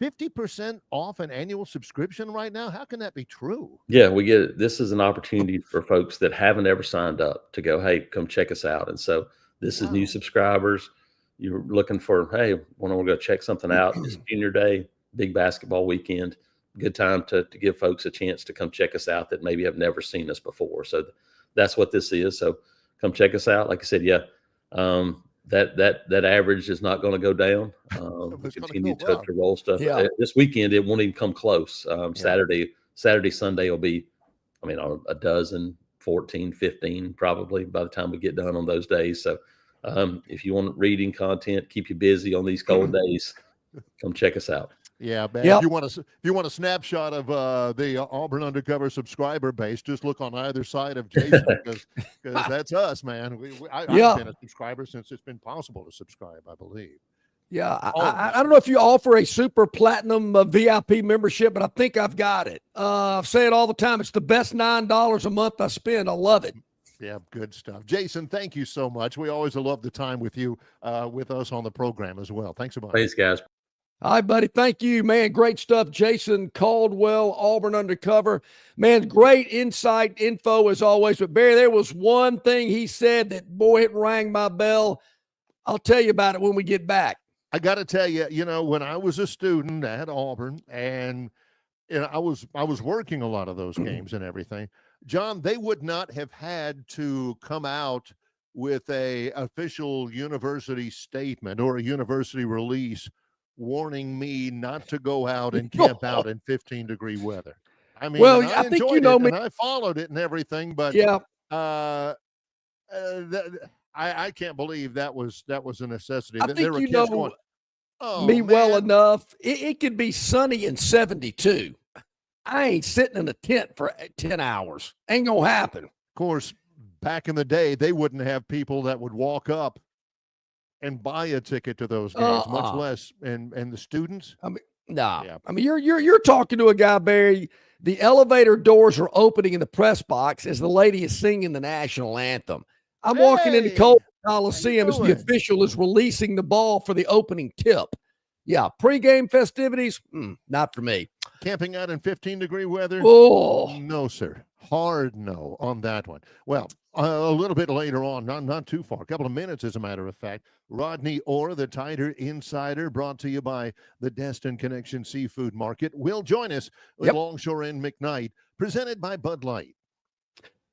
50% off an annual subscription right now? How can that be true? Yeah, we get it. This is an opportunity for folks that haven't ever signed up to go, hey, come check us out. And so this is new subscribers. You're looking for, hey, want to go check something out. It's Junior Day, big basketball weekend. Good time to give folks a chance to come check us out that maybe have never seen us before. So that's what this is. So come check us out. Like I said, that average is not going to go down. We continue to roll stuff. Yeah. This weekend, it won't even come close. Saturday, Sunday will be, a dozen, 14, 15 probably by the time we get done on those days. So if you want reading content, keep you busy on these cold days, come check us out. Yeah, man. Yep. If you want a snapshot of the Auburn Undercover subscriber base, just look on either side of Jason because that's us, man. I've been a subscriber since it's been possible to subscribe, I believe. Yeah, I don't know if you offer a super platinum VIP membership, but I think I've got it. I say it all the time. It's the best $9 a month I spend. I love it. Yeah, good stuff. Jason, thank you so much. We always love the time with you, with us on the program as well. Thanks so much. Thanks, guys. All right, buddy. Thank you, man. Great stuff. Jason Caldwell, Auburn Undercover. Man, great insight, info as always. But, Barry, there was one thing he said that, boy, it rang my bell. I'll tell you about it when we get back. I got to tell you, when I was a student at Auburn and I was working a lot of those games and everything, John, they would not have had to come out with a official university statement or a university release warning me not to go out and camp out in 15-degree weather. I mean, well, I think you know me, and I followed it and everything, but yeah, I can't believe that was a necessity. I think you know going, me well enough. It could be sunny and 72. I ain't sitting in a tent for 10 hours. Ain't gonna happen. Of course, back in the day, they wouldn't have people that would walk up and buy a ticket to those games, much less and the students. I mean, nah. Yeah. I mean, you're talking to a guy, Barry. The elevator doors are opening in the press box as the lady is singing the national anthem. I'm walking into Caldwell Coliseum as the official is releasing the ball for the opening tip. Yeah, pregame festivities, not for me. Camping out in 15-degree weather? Oh, no, sir. Hard no on that one. Well, a little bit later on, not too far, a couple of minutes, as a matter of fact, Rodney Orr, the TiderInsider, brought to you by the Destin Connection Seafood Market, will join us with Longshore and McKnight, presented by Bud Light.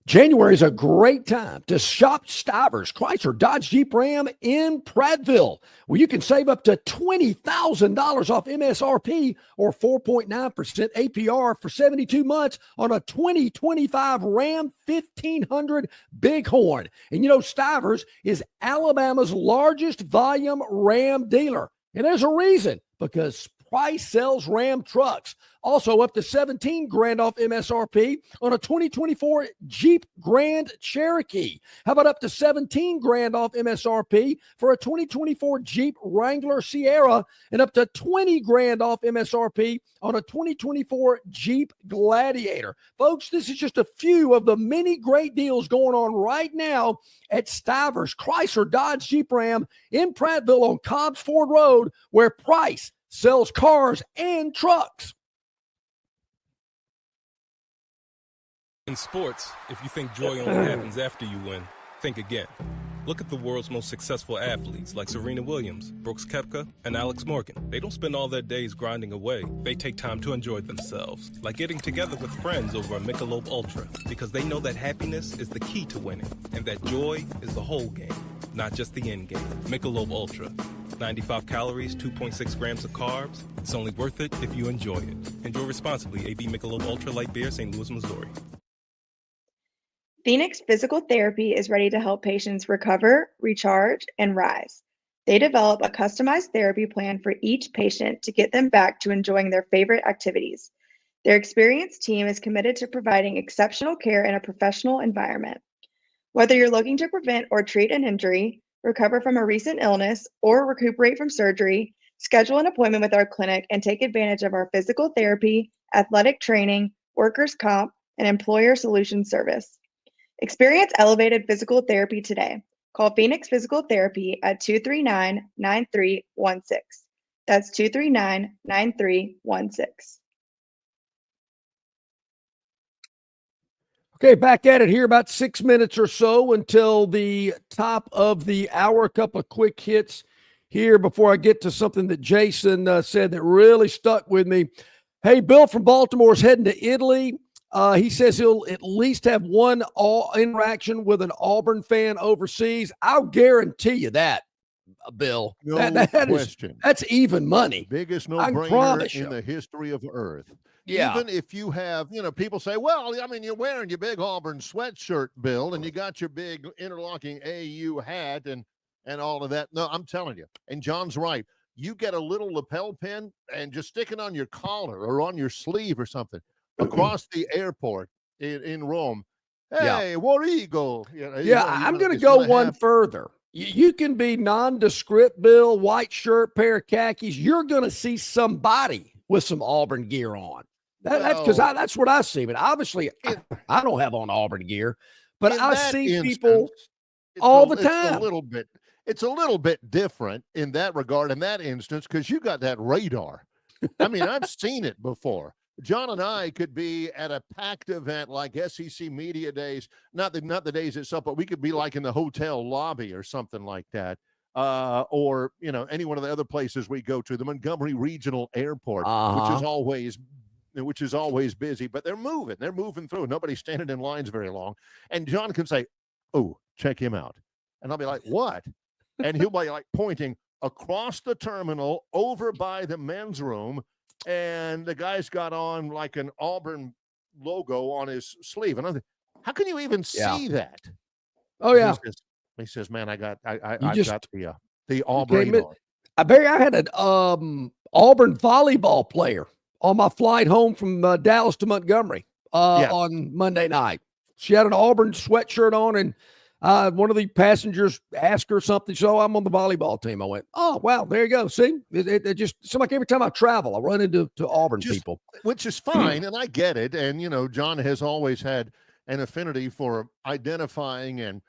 January is a great time to shop Stivers, Chrysler, Dodge, Jeep, Ram in Prattville, where you can save up to $20,000 off MSRP or 4.9% APR for 72 months on a 2025 Ram 1500 Bighorn. And Stivers is Alabama's largest volume Ram dealer. And there's a reason, because Price sells Ram trucks. Also up to $17,000 off MSRP on a 2024 Jeep Grand Cherokee. How about up to $17,000 off MSRP for a 2024 Jeep Wrangler Sierra, and up to $20,000 off MSRP on a 2024 Jeep Gladiator. Folks, this is just a few of the many great deals going on right now at Stivers, Chrysler, Dodge, Jeep, Ram in Prattville on Cobbs Ford Road, where Price sells cars and trucks. In sports, if you think joy only happens after you win, think again. Look at the world's most successful athletes like Serena Williams, Brooks Koepka, and Alex Morgan. They don't spend all their days grinding away. They take time to enjoy themselves, like getting together with friends over a Michelob Ultra, because they know that happiness is the key to winning, and that joy is the whole game, not just the end game. Michelob Ultra. 95 calories, 2.6 grams of carbs. It's only worth it if you enjoy it. Enjoy responsibly. AB Michelob Ultra Light Beer, St. Louis, Missouri. Phoenix Physical Therapy is ready to help patients recover, recharge, and rise. They develop a customized therapy plan for each patient to get them back to enjoying their favorite activities. Their experienced team is committed to providing exceptional care in a professional environment. Whether you're looking to prevent or treat an injury, recover from a recent illness, or recuperate from surgery, schedule an appointment with our clinic and take advantage of our physical therapy, athletic training, workers' comp, and employer solutions service. Experience elevated physical therapy today. Call Phoenix Physical Therapy at 239-9316. That's 239-9316. Okay, back at it here, about 6 minutes or so until the top of the hour. A couple of quick hits here before I get to something that Jason said that really stuck with me. Hey, Bill from Baltimore is heading to Italy. He says he'll at least have one interaction with an Auburn fan overseas. I'll guarantee you that. Bill. No that question. That's even money. Biggest no-brainer in the history of Earth. Yeah. Even if you have, people say, well, I mean, you're wearing your big Auburn sweatshirt, Bill, and you got your big interlocking AU hat and all of that. No, I'm telling you. And John's right. You get a little lapel pin and just stick it on your collar or on your sleeve or something across the airport in Rome. Hey, War Eagle. I'm going to go one further. You can be nondescript, Bill, white shirt, pair of khakis. You're going to see somebody with some Auburn gear on. That's because that's what I see. But obviously, I don't have on Auburn gear, but I see people all the time. It's a little bit different in that regard, in that instance, because you got that radar. I mean, I've seen it before. John and I could be at a packed event like SEC Media Days, not the days itself, but we could be like in the hotel lobby or something like that, or any one of the other places we go to, the Montgomery Regional Airport, which is always busy. But they're moving through. Nobody's standing in lines very long, and John can say, "Oh, check him out," and I'll be like, "What?" And he'll be like pointing across the terminal over by the men's room. And the guy's got on like an Auburn logo on his sleeve. And I'm thinking, how can you even see that? Oh, yeah. He says, man, I got the I Auburn. had an Auburn volleyball player on my flight home from Dallas to Montgomery on Monday night. She had an Auburn sweatshirt on, and one of the passengers asked her something. So I'm on the volleyball team. I went, oh, wow, there you go. See, it just seems like every time I travel, I run into Auburn people. Which is fine, and I get it. And, John has always had an affinity for identifying and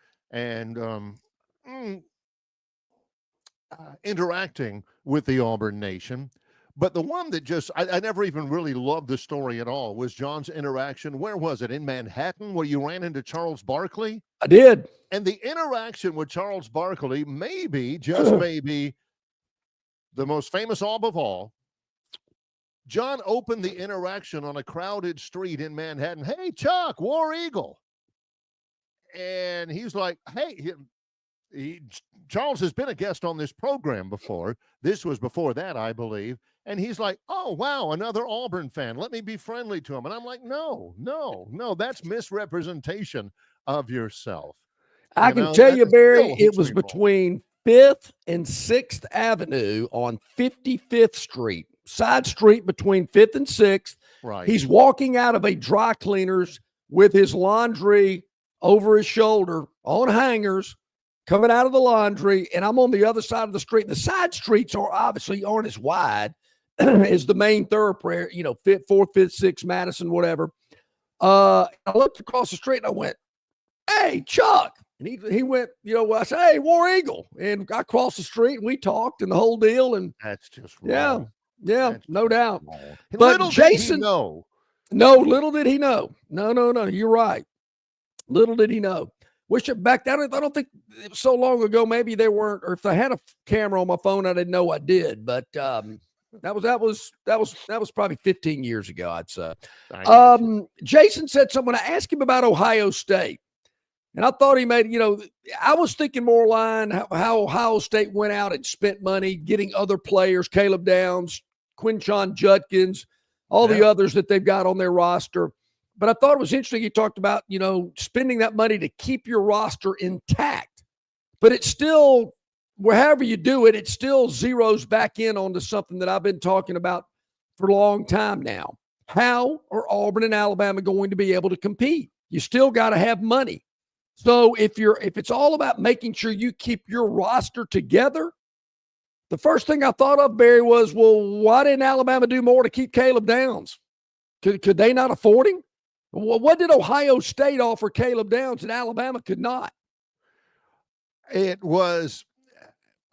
interacting with the Auburn Nation. But the one that I never even really loved the story at all was John's interaction. Where was it? In Manhattan, where you ran into Charles Barkley? I did. And the interaction with Charles Barkley just maybe, the most famous Aub of all. John opened the interaction on a crowded street in Manhattan. Hey, Chuck, War Eagle. And he's like, hey, Charles has been a guest on this program before. This was before that, I believe. And he's like, oh, wow, another Auburn fan. Let me be friendly to him. And I'm like, no, that's misrepresentation of yourself. I can tell you, Barry, it was between 5th and 6th Avenue on 55th Street, side street between 5th and 6th. Right. He's walking out of a dry cleaner's with his laundry over his shoulder on hangers, coming out of the laundry, and I'm on the other side of the street. The side streets aren't as wide as the main thoroughfare, 5th, 4th, 5th, 6th, Madison, whatever. I looked across the street and I went, hey, Chuck. And he went, I said, hey, War Eagle. And I crossed the street and we talked and the whole deal. And that's just wrong. Yeah, no doubt. But Jason, no, little did he know. No, you're right. Little did he know. Back then, I don't think it was so long ago. Maybe they weren't, or if I had a camera on my phone, I didn't know I did. But that was probably 15 years ago, I'd say. Jason said something. I asked him about Ohio State. And I thought he made, I was thinking more line how Ohio State went out and spent money getting other players, Caleb Downs, Quinshon Judkins, all the others that they've got on their roster. But I thought it was interesting. He talked about, spending that money to keep your roster intact. But it's still, however you do it, it still zeroes back in onto something that I've been talking about for a long time now. How are Auburn and Alabama going to be able to compete? You still got to have money. So if it's all about making sure you keep your roster together, the first thing I thought of, Barry, was, well, why didn't Alabama do more to keep Caleb Downs? Could they not afford him? Well, what did Ohio State offer Caleb Downs that Alabama could not? It was,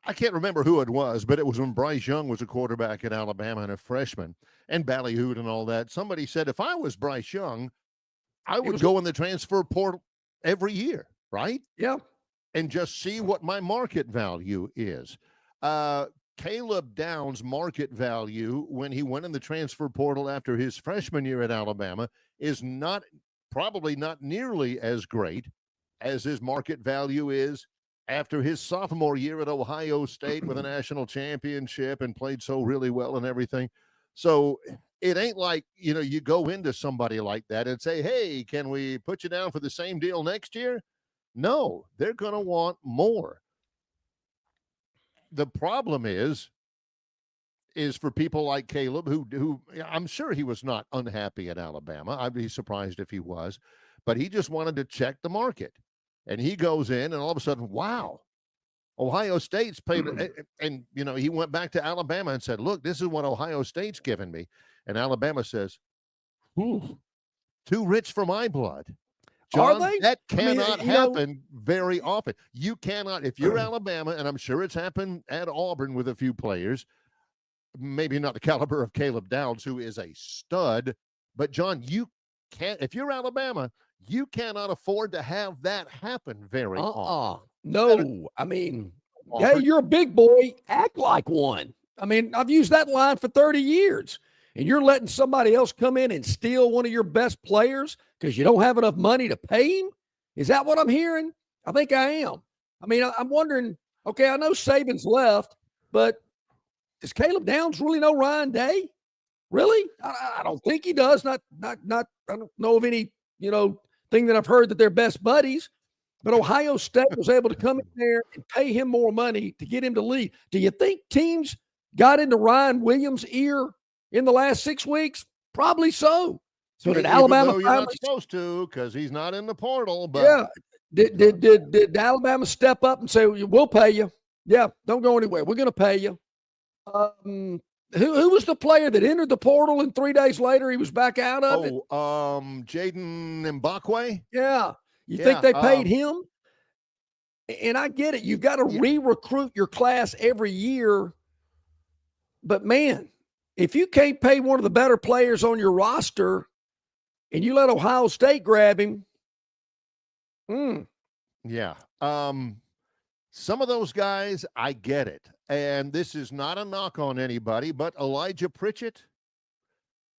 I can't remember who it was, but it was when Bryce Young was a quarterback at Alabama and a freshman, and ballyhooed and all that. Somebody said, if I was Bryce Young, I would go in the transfer portal every year, right? Yeah. And just see what my market value is. Caleb Downs' market value when he went in the transfer portal after his freshman year at Alabama is probably not nearly as great as his market value is after his sophomore year at Ohio State with a national championship and played so really well and everything. So it ain't like, you go into somebody like that and say, hey, can we put you down for the same deal next year? No, they're going to want more. The problem is for people like Caleb, who I'm sure he was not unhappy at Alabama. I'd be surprised if he was, but he just wanted to check the market. And he goes in, and all of a sudden, wow, Ohio State's paid. And, he went back to Alabama and said, look, this is what Ohio State's given me. And Alabama says, too rich for my blood. John, that cannot happen very often. You cannot, if you're Alabama, and I'm sure it's happened at Auburn with a few players, maybe not the caliber of Caleb Downs, who is a stud, but John, you can't, if you're Alabama, you cannot afford to have that happen very often. No, I mean, hey, you're a big boy, act like one. I mean, I've used that line for 30 years, and you're letting somebody else come in and steal one of your best players because you don't have enough money to pay him? Is that what I'm hearing? I think I am. I mean, I'm wondering, okay, I know Saban's left, but does Caleb Downs really know Ryan Day? Really? I don't think he does. Not. I don't know of any, thing that I've heard that they're best buddies. But Ohio State was able to come in there and pay him more money to get him to leave. Do you think teams got into Ryan Williams' ear in the last 6 weeks? Probably so. So did Alabama? You're not supposed to, because he's not in the portal. But yeah, did Alabama step up and say, "We'll pay you"? Yeah, don't go anywhere. We're going to pay you. Who was the player that entered the portal and 3 days later he was back out of it? Jaden Mbakwe. Yeah. You think they paid him? And I get it. You've got to re-recruit your class every year. But, man, if you can't pay one of the better players on your roster and you let Ohio State grab him. Yeah. Some of those guys, I get it. And this is not a knock on anybody, but Elijah Pritchett,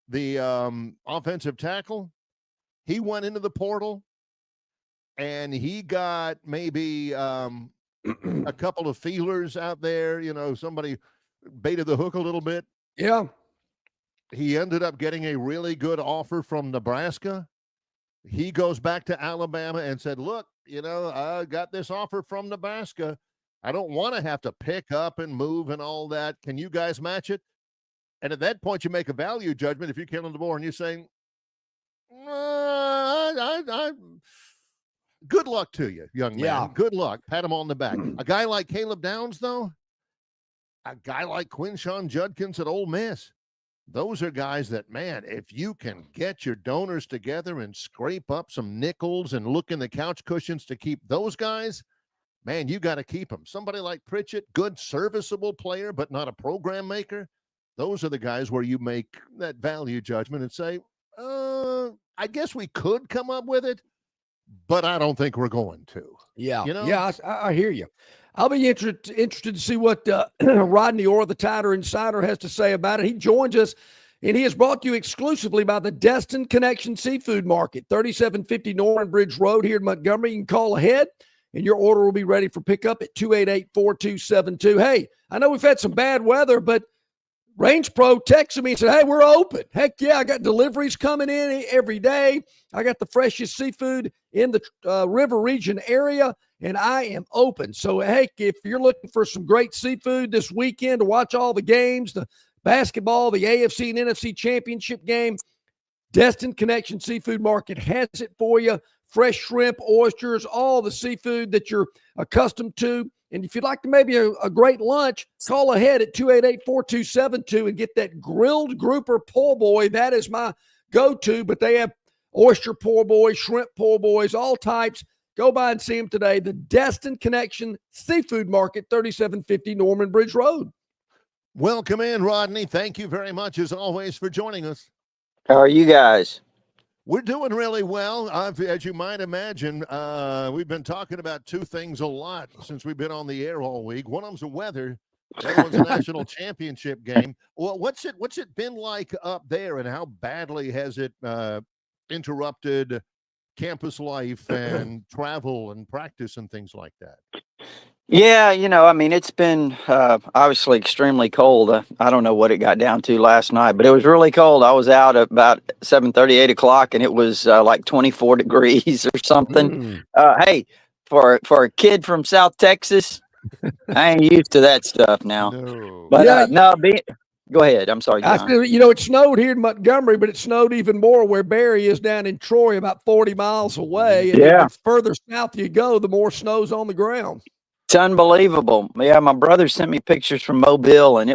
the offensive tackle, he went into the portal and he got maybe a couple of feelers out there. Somebody baited the hook a little bit. Yeah. He ended up getting a really good offer from Nebraska. He goes back to Alabama and said, look, I got this offer from Nebraska. I don't want to have to pick up and move and all that. Can you guys match it? And at that point, you make a value judgment. If you're killing the board and you're saying, good luck to you, young man. Yeah. Good luck. Pat him on the back. A guy like Caleb Downs, though, a guy like Quinshon Judkins at Ole Miss, those are guys that, man, if you can get your donors together and scrape up some nickels and look in the couch cushions to keep those guys, man, you got to keep them. Somebody like Pritchett, good, serviceable player, but not a program maker. Those are the guys where you make that value judgment and say, I guess we could come up with it, but I don't think we're going to. Yeah. Yeah, I hear you. I'll be interested to see what Rodney Orr, the TiderInsider, has to say about it. He joins us, and he is brought to you exclusively by the Destin Connection Seafood Market, 3750 Norman Bridge Road here in Montgomery. You can call ahead, and your order will be ready for pickup at 288-4272. Hey, I know we've had some bad weather, but Range Pro texted me and said, hey, we're open. Heck yeah, I got deliveries coming in every day. I got the freshest seafood in the river region area, and I am open. So, hey, if you're looking for some great seafood this weekend to watch all the games, the basketball, the AFC and NFC championship game, Destin Connection Seafood Market has it for you. Fresh shrimp, oysters, all the seafood that you're accustomed to. And if you'd like to maybe a great lunch, call ahead at 288-4272 and get that grilled grouper po' boy. That is my go-to, but they have oyster po' boys, shrimp po' boys, all types. Go by and see them today. The Destin Connection Seafood Market, 3750 Norman Bridge Road. Welcome in, Rodney. Thank you very much, as always, for joining us. How are you guys? We're doing really well. As you might imagine, we've been talking about two things a lot since we've been on the air all week. One of them's the weather. The other one's a national championship game. Well, what's it been like up there, and how badly has it interrupted campus life and travel and practice and things like that? Yeah, I mean, it's been obviously extremely cold. I don't know what it got down to last night, but it was really cold. I was out at about 7:30, 8 o'clock, and it was like 24 degrees or something. Hey, for a kid from South Texas, I ain't used to that stuff now. No. But go ahead. I'm sorry, John. It snowed here in Montgomery, but it snowed even more where Barry is down in Troy, about 40 miles away. And the further south you go, the more snow's on the ground. It's unbelievable. Yeah, my brother sent me pictures from Mobile, and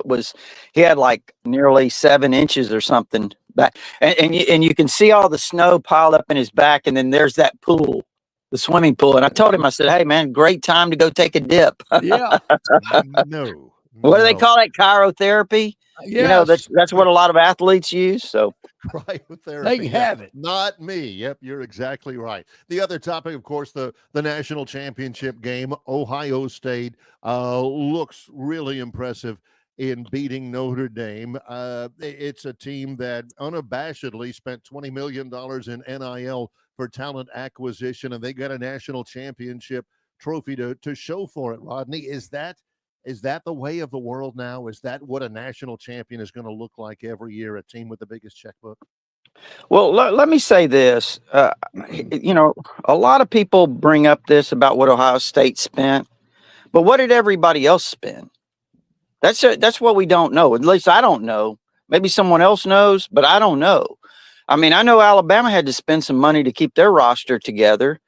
he had like nearly 7 inches or something back. And you can see all the snow piled up in his back, and then there's that pool, the swimming pool. And I told him, I said, hey, man, great time to go take a dip. Yeah. No. What do they call it? Chirotherapy? Yes. That's what a lot of athletes use. So cryotherapy. They have it. Not me. Yep, you're exactly right. The other topic, of course, the national championship game. Ohio State looks really impressive in beating Notre Dame. It's a team that unabashedly spent $20 million in NIL for talent acquisition, and they got a national championship trophy to show for it. Rodney, is that the way of the world now? Is that what a national champion is going to look like every year, a team with the biggest checkbook? Well, let me say this. A lot of people bring up this about what Ohio State spent, but what did everybody else spend? That's what we don't know. At least I don't know. Maybe someone else knows, but I don't know. I mean, I know Alabama had to spend some money to keep their roster together.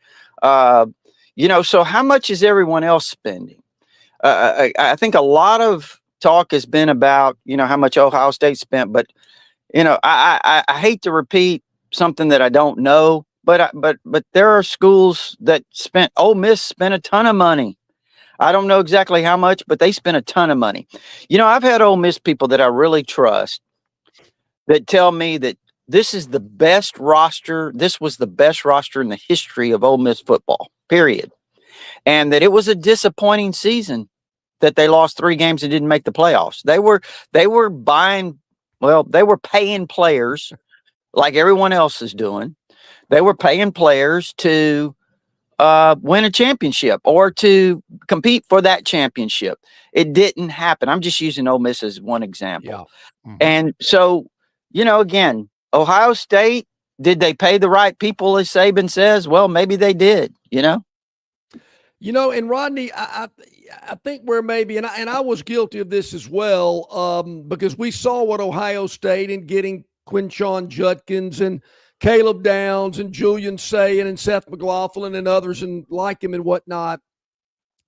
So how much is everyone else spending? I think a lot of talk has been about, how much Ohio State spent, but, I hate to repeat something that I don't know, but there are schools that Ole Miss spent a ton of money. I don't know exactly how much, but they spent a ton of money. I've had Ole Miss people that I really trust that tell me that this is the best roster. This was the best roster in the history of Ole Miss football, period. And that it was a disappointing season that they lost 3 games and didn't make the playoffs. They were paying players like everyone else is doing. They were paying players to win a championship or to compete for that championship. It didn't happen. I'm just using Ole Miss as one example. Yeah. Mm-hmm. And so, again, Ohio State, did they pay the right people, as Saban says? Well, maybe they did, and Rodney, I think we're maybe, and I was guilty of this as well, because we saw what Ohio State in getting Quinshon Judkins and Caleb Downs and Julian Sayin and Seth McLaughlin and others and like him and whatnot.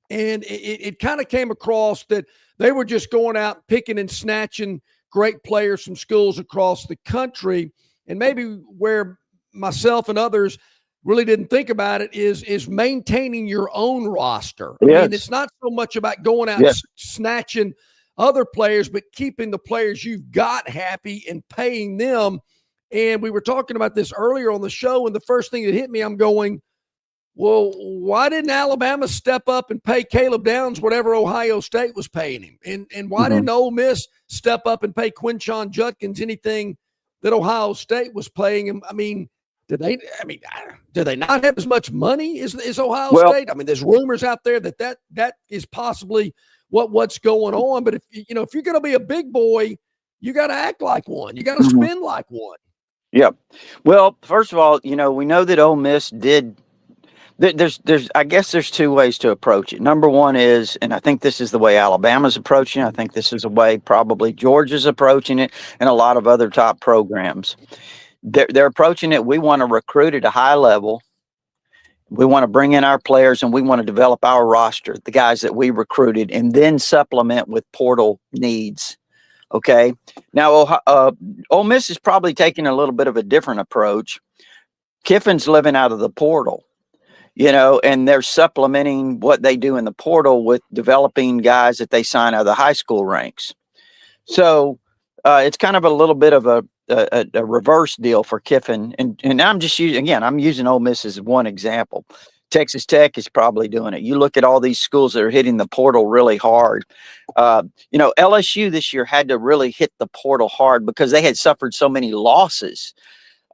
And it kind of came across that they were just going out picking and snatching great players from schools across the country. And maybe where myself and others really didn't think about it is maintaining your own roster. Yes. I mean, it's not so much about going out snatching other players, but keeping the players you've got happy and paying them. And we were talking about this earlier on the show, and the first thing that hit me, I'm going, well, why didn't Alabama step up and pay Caleb Downs whatever Ohio State was paying him? And why didn't Ole Miss step up and pay Quinshon Judkins anything that Ohio State was paying him? I mean, do they not have as much money as Ohio State? I mean, there's rumors out there that is possibly what's going on. But if you're going to be a big boy, you got to act like one. You got to spend like one. Yep. Well, first of all, we know that Ole Miss did. I guess there's 2 ways to approach it. Number one is, and I think this is the way Alabama's approaching it. I think this is the way probably Georgia's approaching it, and a lot of other top programs. They're approaching it. We want to recruit at a high level. We want to bring in our players, and we want to develop our roster, the guys that we recruited, and then supplement with portal needs. Okay. Now, Ole Miss is probably taking a little bit of a different approach. Kiffin's living out of the portal, and they're supplementing what they do in the portal with developing guys that they sign out of the high school ranks. So it's kind of a little bit of a reverse deal for Kiffin. And I'm just I'm using Ole Miss as one example. Texas Tech is probably doing it. You look at all these schools that are hitting the portal really hard. LSU this year had to really hit the portal hard because they had suffered so many losses.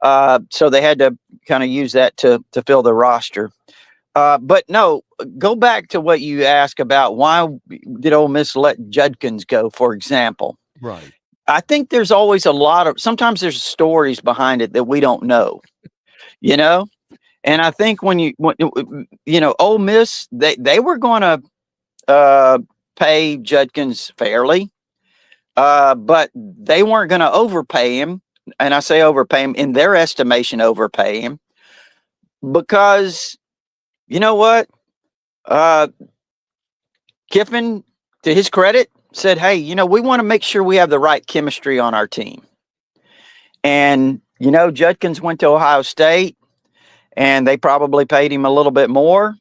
So they had to kind of use that to fill the roster. But no, go back to what you asked about why did Ole Miss let Judkins go, for example. Right. I think there's always sometimes there's stories behind it that we don't know, you know? And I think when Ole Miss, they were going to pay Judkins fairly, but they weren't going to overpay him. And I say overpay him, in their estimation, overpay him, because you know what? Kiffin, to his credit, said, hey, we want to make sure we have the right chemistry on our team. And, Judkins went to Ohio State, and they probably paid him a little bit more,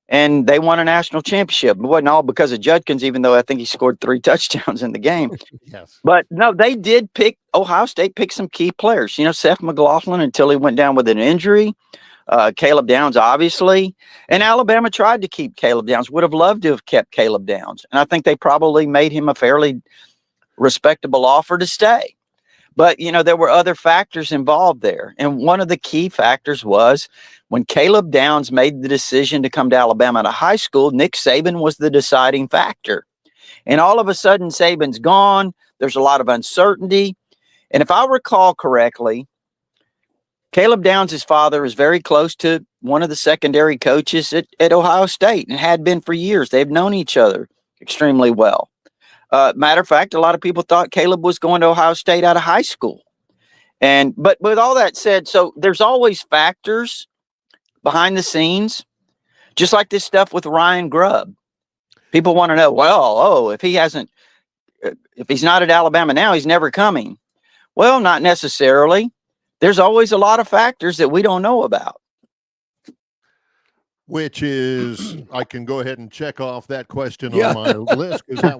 and they won a national championship. It wasn't all because of Judkins, even though I think he scored 3 touchdowns in the game. Yes. But no, they did Ohio State picked some key players. Seth McLaughlin, until he went down with an injury. Caleb Downs, obviously. And Alabama tried to keep Caleb Downs, would have loved to have kept Caleb Downs. And I think they probably made him a fairly respectable offer to stay. But, there were other factors involved there. And one of the key factors was when Caleb Downs made the decision to come to Alabama out of high school, Nick Saban was the deciding factor. And all of a sudden, Saban's gone. There's a lot of uncertainty. And if I recall correctly, Caleb Downs' father is very close to one of the secondary coaches at Ohio State and had been for years. They've known each other extremely well. Matter of fact, a lot of people thought Caleb was going to Ohio State out of high school. But with all that said, so there's always factors behind the scenes, just like this stuff with Ryan Grubb. People want to know, if he's not at Alabama now, he's never coming. Well, not necessarily. There's always a lot of factors that we don't know about. Which is, I can go ahead and check off that question on my list, because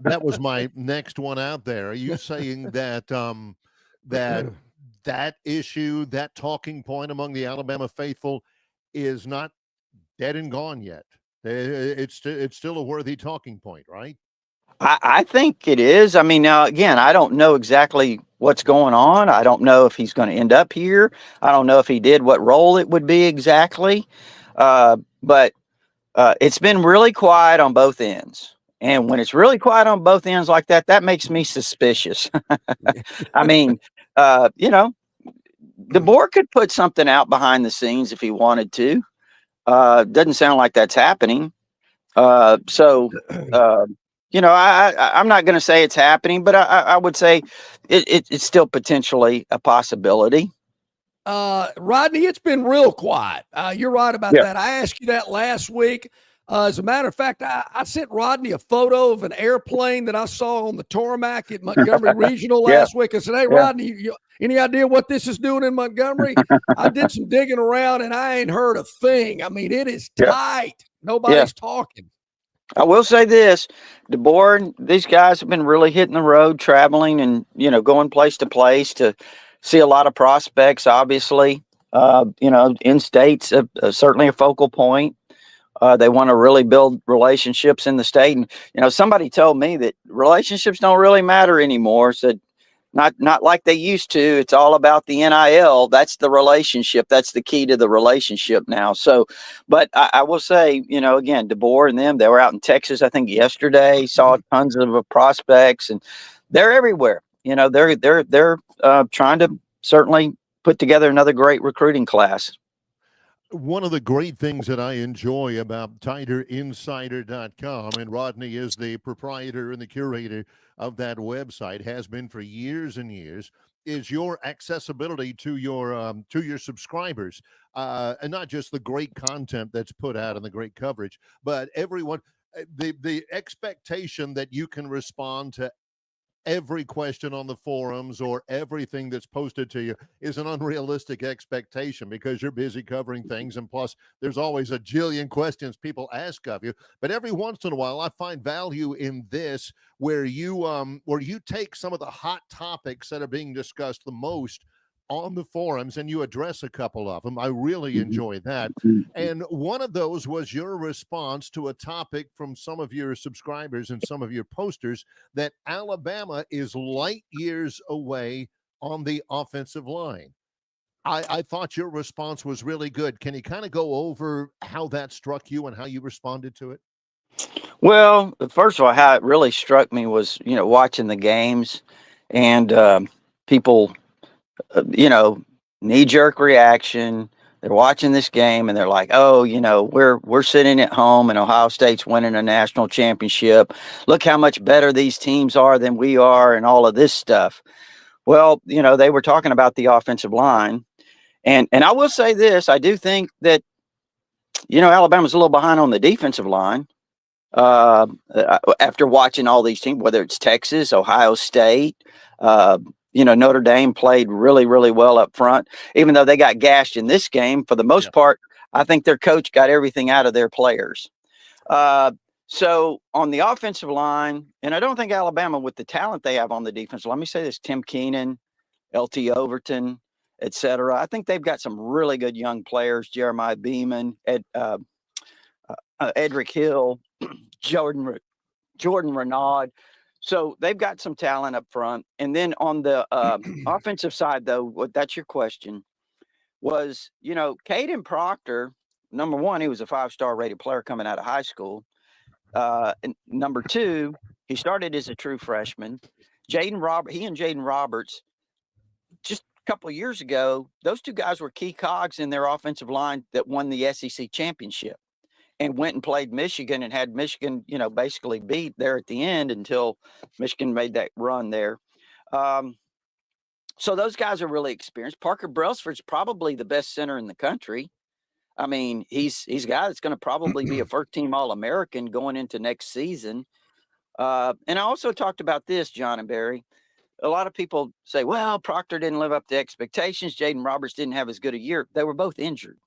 that was my next one out there. Are you saying that that issue, that talking point among the Alabama faithful, is not dead and gone yet? It's still a worthy talking point, right? I think it is. I mean, now, again, I don't know exactly what's going on. I don't know if he's going to end up here. I don't know if he did, what role it would be exactly. But it's been really quiet on both ends. And when it's really quiet on both ends like that, that makes me suspicious. I mean, DeBoer could put something out behind the scenes if he wanted to. Doesn't sound like that's happening. I'm not going to say it's happening, but I would say it's still potentially a possibility. Rodney, it's been real quiet. You're right about that. I asked you that last week. As a matter of fact, I sent Rodney a photo of an airplane that I saw on the tarmac at Montgomery Regional last week. I said, hey, Rodney, any idea what this is doing in Montgomery? I did some digging around, and I ain't heard a thing. I mean, it is tight. Nobody's talking. I will say this, DeBoer and these guys have been really hitting the road, traveling and, going place to place to see a lot of prospects, obviously. In-state's certainly a focal point. They want to really build relationships in the state. And, somebody told me that relationships don't really matter anymore. Said, not like they used to. It's all about the NIL. That's the relationship. That's the key to the relationship now. So, but I will say, again, DeBoer and them, they were out in Texas, I think yesterday, saw tons of prospects, and they're everywhere. They're trying to certainly put together another great recruiting class. One of the great things that I enjoy about TiderInsider.com, and Rodney is the proprietor and the curator of that website, has been for years and years, is your accessibility to your subscribers, and not just the great content that's put out and the great coverage, but everyone, the expectation that you can respond to every question on the forums or everything that's posted to you is an unrealistic expectation, because you're busy covering things, and plus there's always a jillion questions people ask of you. But every once in a while I find value in this, where you take some of the hot topics that are being discussed the most on the forums and you address a couple of them. I really enjoy that. And one of those was your response to a topic from some of your subscribers and some of your posters, that Alabama is light years away on the offensive line. I thought your response was really good. Can you kind of go over how that struck you and how you responded to it? Well, first of all, how it really struck me was, watching the games and people, knee-jerk reaction. They're watching this game and they're like, "Oh, we're sitting at home and Ohio State's winning a national championship. Look how much better these teams are than we are," and all of this stuff. Well, they were talking about the offensive line, and I will say this: I do think that Alabama's a little behind on the defensive line. After watching all these teams, whether it's Texas, Ohio State, Notre Dame played really, really well up front, even though they got gashed in this game. For the most part, I think their coach got everything out of their players. So on the offensive line, and I don't think Alabama, with the talent they have on the defense, let me say this: Tim Keenan, LT Overton, etc. I think they've got some really good young players: Jeremiah Beeman, Edric Hill, Jordan Renaud. So they've got some talent up front. And then on the offensive side, though, that's your question, was, Caden Proctor, number one, he was a 5-star rated player coming out of high school. And number two, he started as a true freshman. He and Jaden Roberts, just a couple of years ago, those two guys were key cogs in their offensive line that won the SEC championship, and went and played Michigan and had Michigan, basically beat there at the end until Michigan made that run there. So those guys are really experienced. Parker Brailsford's probably the best center in the country. I mean, he's a guy that's going to probably be a first-team All-American going into next season. And I also talked about this, John and Barry. A lot of people say, well, Proctor didn't live up to expectations. Jaden Roberts didn't have as good a year. They were both injured.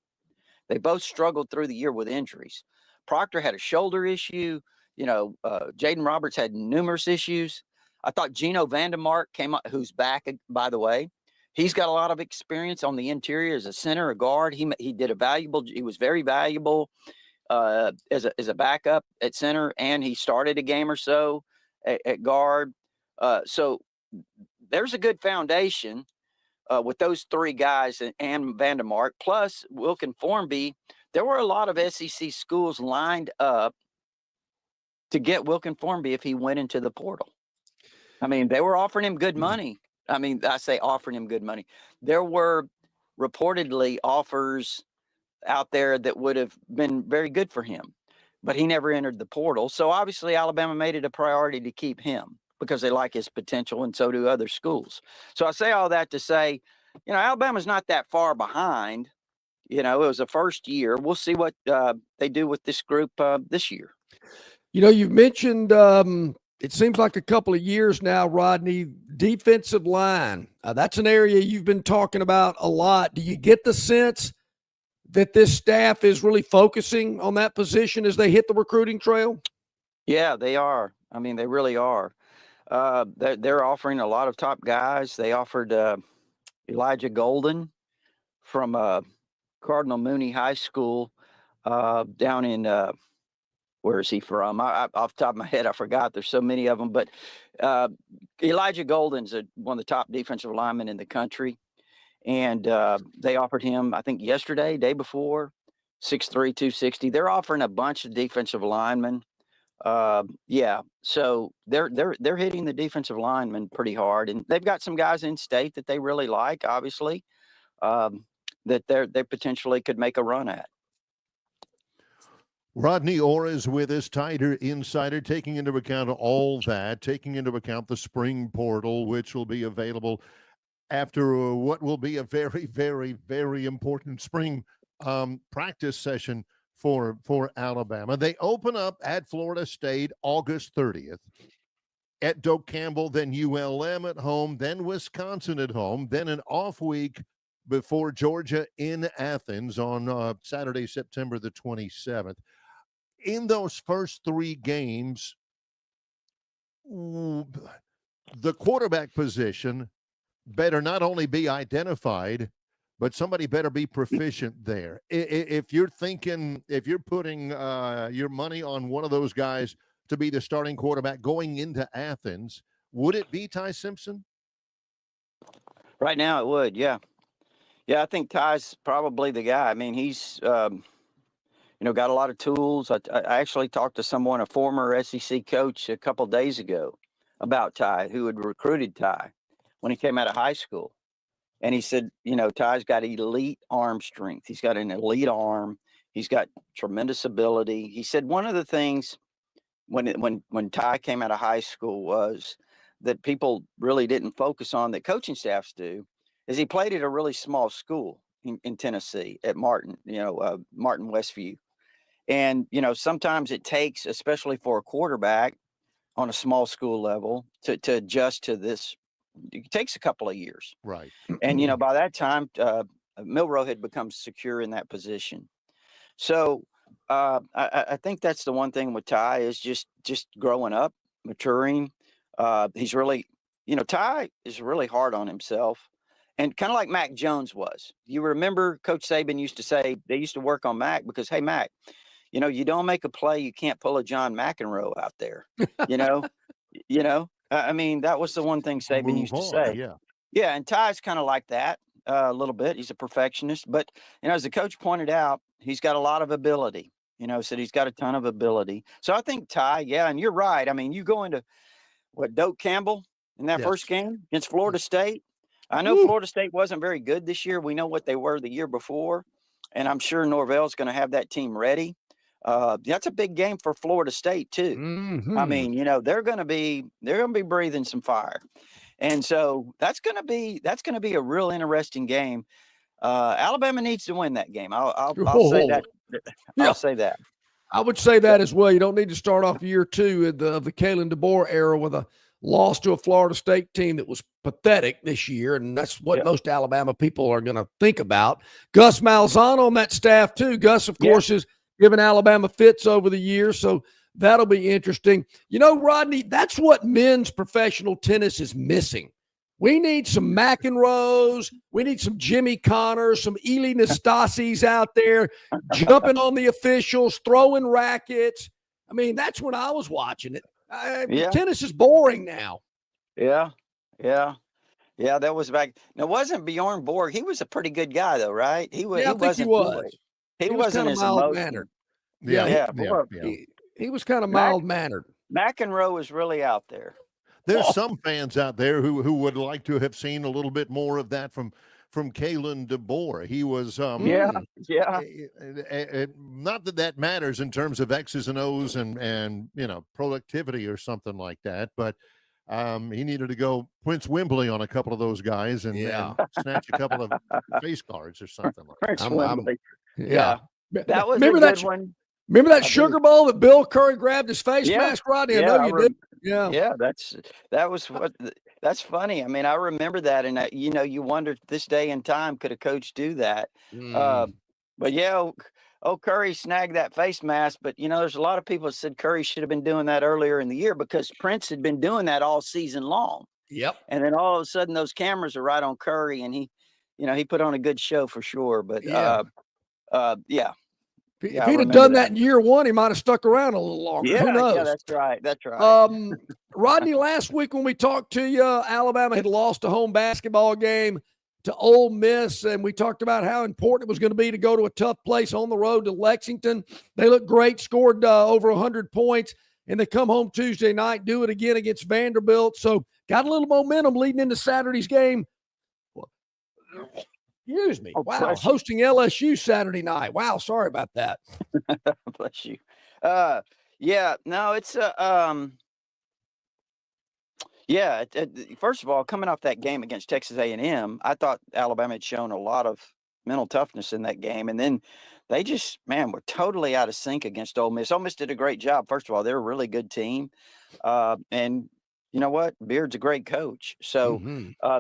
They both struggled through the year with injuries. Proctor had a shoulder issue. Jaden Roberts had numerous issues. I thought Gino Vandemark came up, who's back, by the way. He's got a lot of experience on the interior as a center, a guard. He was very valuable as a backup at center, and he started a game or so at guard. So there's a good foundation. With those three guys and Vandemark, plus Wilkin Formby, there were a lot of SEC schools lined up to get Wilkin Formby if he went into the portal. I mean, they were offering him good money. I mean, I say offering him good money. There were reportedly offers out there that would have been very good for him, but he never entered the portal. So obviously Alabama made it a priority to keep him, because they like his potential, and so do other schools. So I say all that to say, Alabama's not that far behind. It was a first year. We'll see what they do with this group this year. You've mentioned, it seems like a couple of years now, Rodney, defensive line. That's an area you've been talking about a lot. Do you get the sense that this staff is really focusing on that position as they hit the recruiting trail? Yeah, they are. I mean, they really are. They're offering a lot of top guys. They offered Elijah Golden from Cardinal Mooney High School down in where is he from? Off the top of my head, I forgot. There's so many of them, but Elijah Golden's one of the top defensive linemen in the country, and they offered him, I think yesterday, day before, 6'3", 260. They're offering a bunch of defensive linemen. So they're hitting the defensive linemen pretty hard, and they've got some guys in state that they really like, obviously, that they potentially could make a run at. Rodney Orr is with us, TiderInsider, taking into account all that, taking into account the spring portal, which will be available after what will be a very, very, very important spring practice session for Alabama. They open up at Florida State August 30th, at Doak Campbell, then ULM at home, then Wisconsin at home, then an off week before Georgia in Athens on Saturday, September the 27th. In those first three games, the quarterback position better not only be identified, but somebody better be proficient there. If you're putting your money on one of those guys to be the starting quarterback going into Athens, would it be Ty Simpson? Right now it would, yeah. Yeah, I think Ty's probably the guy. I mean, he's got a lot of tools. I actually talked to someone, a former SEC coach, a couple of days ago about Ty, who had recruited Ty when he came out of high school. And he said, Ty's got elite arm strength. He's got an elite arm. He's got tremendous ability. He said one of the things when Ty came out of high school was that people really didn't focus on, that coaching staffs do, is he played at a really small school in Tennessee at Martin Westview. And, sometimes it takes, especially for a quarterback on a small school level, to adjust to this. It takes a couple of years. Right. And, by that time, Milroe had become secure in that position. So I think that's the one thing with Ty is just growing up, maturing. He's really, Ty is really hard on himself. And kind of like Mac Jones was. You remember Coach Saban used to say, they used to work on Mac because, hey, Mac, you don't make a play, you can't pull a John McEnroe out there. I mean, that was the one thing Saban used to say. Yeah. Yeah, and Ty's kind of like that a little bit. He's a perfectionist, but as the coach pointed out, he's got a lot of ability. Said he's got a ton of ability. So I think Ty, yeah, and you're right. I mean, you go into Doak Campbell in that first game against Florida State. I know Florida State wasn't very good this year. We know what they were the year before, and I'm sure Norvell's going to have that team ready. That's a big game for Florida State too. Mm-hmm. I mean, they're going to be breathing some fire, and so that's going to be a real interesting game. Alabama needs to win that game. I'll say that. I'll say that. I would say that as well. You don't need to start off year two of the Kalen DeBoer era with a loss to a Florida State team that was pathetic this year, and that's what most Alabama people are going to think about. Gus Malzahn on that staff too. Gus, of course, is given Alabama fits over the years, so that'll be interesting. Rodney, that's what men's professional tennis is missing. We need some McEnroes. We need some Jimmy Connors, some Ely Nastasis out there jumping on the officials, throwing rackets. I mean, that's when I was watching it. Tennis is boring now. Yeah. That was back. Now, wasn't Bjorn Borg? He was a pretty good guy, though, right? He was. He was kind of mild-mannered. He was kind of mild-mannered. McEnroe was really out there. There's some fans out there who would like to have seen a little bit more of that from Kalen DeBoer. He was not that matters in terms of X's and O's and productivity or something like that, but he needed to go Prince Wembley on a couple of those guys and snatch a couple of face guards or something like that. That was a good one. Remember that Sugar Bowl that Bill Curry grabbed his face mask, Rodney? I know you did. Yeah, that's funny. I mean, I remember that, and you wondered this day and time, could a coach do that? But Curry snagged that face mask. But there's a lot of people that said Curry should have been doing that earlier in the year because Prince had been doing that all season long. Yep. And then all of a sudden, those cameras are right on Curry, and he put on a good show for sure. But if he'd have done that in year one, he might have stuck around a little longer. Who knows? Yeah, that's right. Rodney, last week when we talked to you, Alabama had lost a home basketball game to Ole Miss, and we talked about how important it was going to be to go to a tough place on the road to Lexington. They looked great, scored over 100 points, and they come home Tuesday night, do it again against Vanderbilt. So got a little momentum leading into Saturday's game. Excuse me. Wow. Hosting LSU Saturday night. Wow. Sorry about that. Bless you. It's first of all, coming off that game against Texas A&M, I thought Alabama had shown a lot of mental toughness in that game. And then they just, were totally out of sync against Ole Miss. Ole Miss did a great job. First of all, they're a really good team. And you know what? Beard's a great coach. So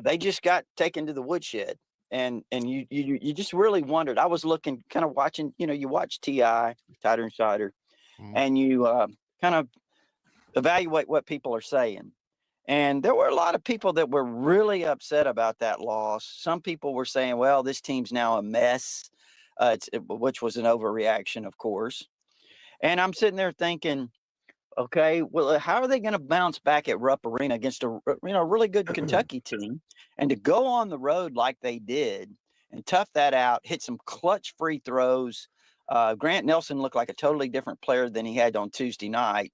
they just got taken to the woodshed. And you just really wondered. I was looking, kind of watching, you watch TiderInsider, and you kind of evaluate what people are saying. And there were a lot of people that were really upset about that loss. Some people were saying, well, this team's now a mess, which was an overreaction, of course. And I'm sitting there thinking, okay, well, how are they going to bounce back at Rupp Arena against a really good Kentucky team, and to go on the road like they did and toughed that out, hit some clutch free throws. Grant Nelson looked like a totally different player than he had on Tuesday night,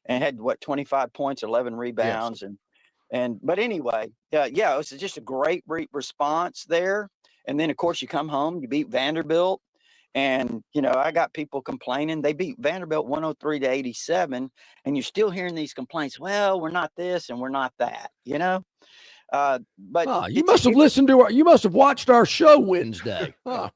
and had 25 points, 11 rebounds. Yes. But anyway, it was just a great response there. And then of course you come home, you beat Vanderbilt. And, I got people complaining. They beat Vanderbilt 103-87, and you're still hearing these complaints. Well, we're not this and we're not that, But you must have watched our show Wednesday. Huh.